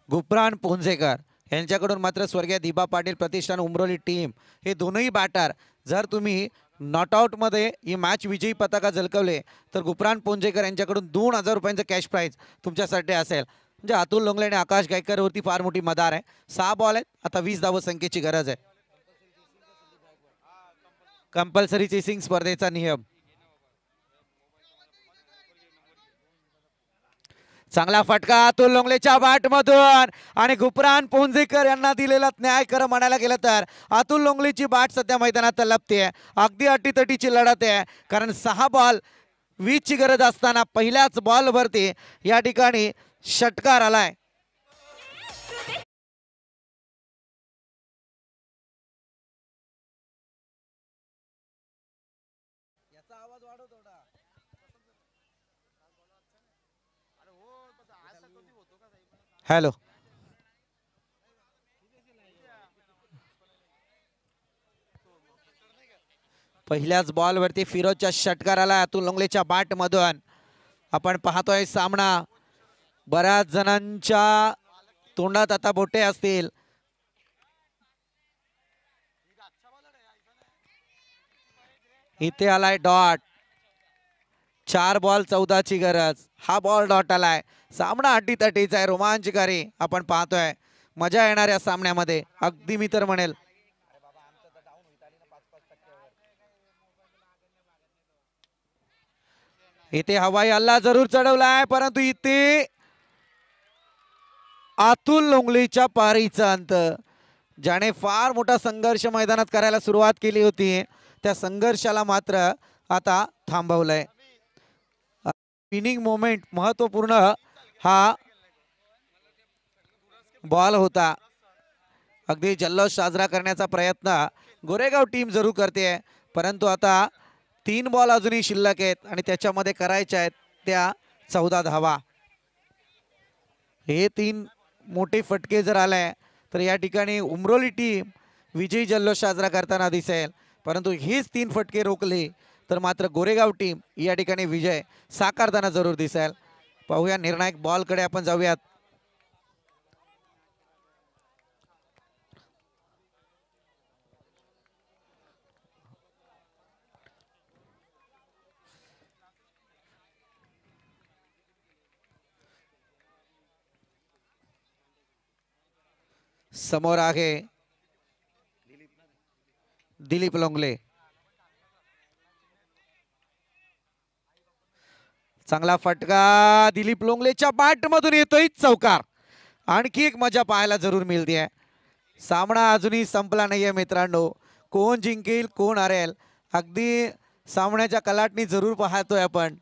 गुप्रान पोंजेकर यांच्याकडून मात्र स्वर्गीय दीपा पाटील प्रतिष्ठान उमरोली टीम हे दोनही बॅटर जर तुम्ही नॉट आउट मध्ये ही मॅच विजयी पताका झळकवले तर गुप्रान पोंजेकर यांच्याकडून 2000 रुपयांचं कॅश प्राइज तुमच्यासाठी असेल. म्हणजे अतुल लोंगले आणि आकाश गायकर वरती फार मोठी मदार आहे. 6 बॉल आहेत आता 20 धाव संख्येची गरज आहे. कंपल्सरी चेसिंग स्पर्धेचा नियम. चांगला फटका अतुल लोंगलेच्या बॅट मधून आणि गुप्रान पोंजेकर यांना दिलेला न्याय खरं म्हणायला गेलं तर अतुल लोंगलेची बॅट सध्या मैदानात लपते. अगदी अटीतटीची लढत आहे कारण 6 बॉल 20 ची गरज असताना पहिल्याच बॉल वरती या ठिकाणी षटकार आलाय. हॅलो पहिल्याच बॉल वरती फिरोजच्या षटकाराला अतुल लोंगलेच्या बॅट मधून आपण पाहतोय सामना बऱ्याच जणांच्या तोंडात आता बोटे असतील. इथे आलाय डॉट. 4 बॉल 14 ची गरज. हा बॉल डॉट आलाय. सामना अटीतटीचा आहे रोमांचकारी आपण पाहतोय. मजा येणाऱ्या सामन्यामध्ये अगदी मी तर म्हणेल इथे हवाई हल्ला जरूर चढवलाय परंतु इथे अतुल लोंगलेच्या पारीचा अंत. ज्याने फार मोठा संघर्ष मैदानात करायला सुरुवात केली होती त्या संघर्षाला मात्र आता थांबवलंय. विनिंग मोमेंट महत्वपूर्ण हा बॉल होता. अगदी जल्लोष साजरा करण्याचा प्रयत्न गोरेगाव टीम जरूर करते, परंतु आता 3 बॉल अजूनही शिल्लक आहेत आणि त्याच्यामध्ये करायच्या आहेत त्या 14 धावा. हे 3 मोठे फटके जर आले तर या ठिकाणी उमरोली टीम विजयी जल्लोष साजरा करताना दिसेल, परंतु हेच 3 फटके रोखले तर मात्र गोरेगाव टीम या ठिकाणी विजय साकारताना जरूर दिसेल. पाहूया निर्णायक बॉलकडे आपण जाऊयात. समोर आहे दिलीप लोंगले. चांगला फटका दिलीप लोंगलेच्या बॅट मधून येतोय चौकार. आणखी एक मजा पाहायला जरूर मिळते. सामना अजूनही संपला नाहीये मित्रांनो. कोण जिंकेल कोण हरेल अगदी सामन्याच्या कलाटणी जरूर पाहतोय आपण.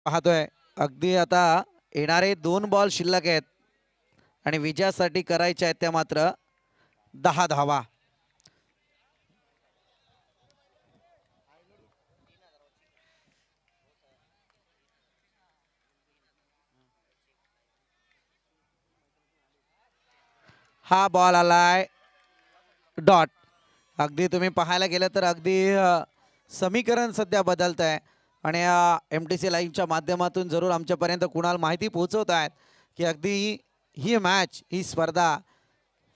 पाहतोय अगदी आता येणारे 2 बॉल शिल्लक आहेत आणि विजयासाठी करायच्या आहेत त्या मात्र 10 धावा. हा बॉल आलाय डॉट. अगदी तुम्ही पाहायला गेलं तर अगदी समीकरण सध्या बदलत आहे आणि MTC लाईव्हच्या माध्यमातून जरूर आमच्यापर्यंत कुणाल माहिती पोहोचवत आहेत की अगदी ही मॅच ही स्पर्धा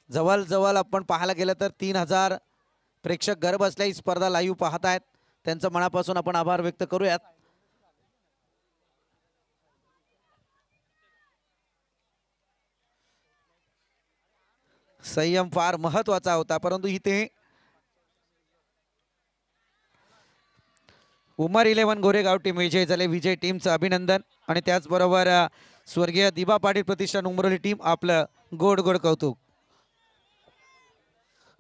जवळजवळ आपण पाहायला गेलं तर 3000 प्रेक्षक घर बसल्या ही स्पर्धा लाईव्ह पाहत आहेत. त्यांचं मनापासून आपण आभार व्यक्त करूयात. संयम फार महत्वाचा होता, परंतु इथे उमर 11 गोरेगाव टीम विजय झाले. विजय टीमचं अभिनंदन आणि त्याचबरोबर स्वर्गीय दिबा पाटील प्रतिष्ठान उमरोली टीम आपलं गोड गोड कौतुक.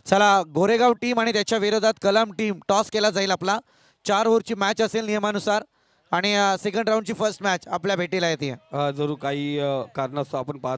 चला गोरेगाव टीम आणि त्याच्या विरोधात कलम टीम टॉस केला जाईल. आपला 4 ओव्हरची मॅच असेल नियमानुसार आणि सेकंड राऊंडची फर्स्ट मॅच आपल्या भेटीला येते. जरूर काही कारणास्तव आपण पाहतो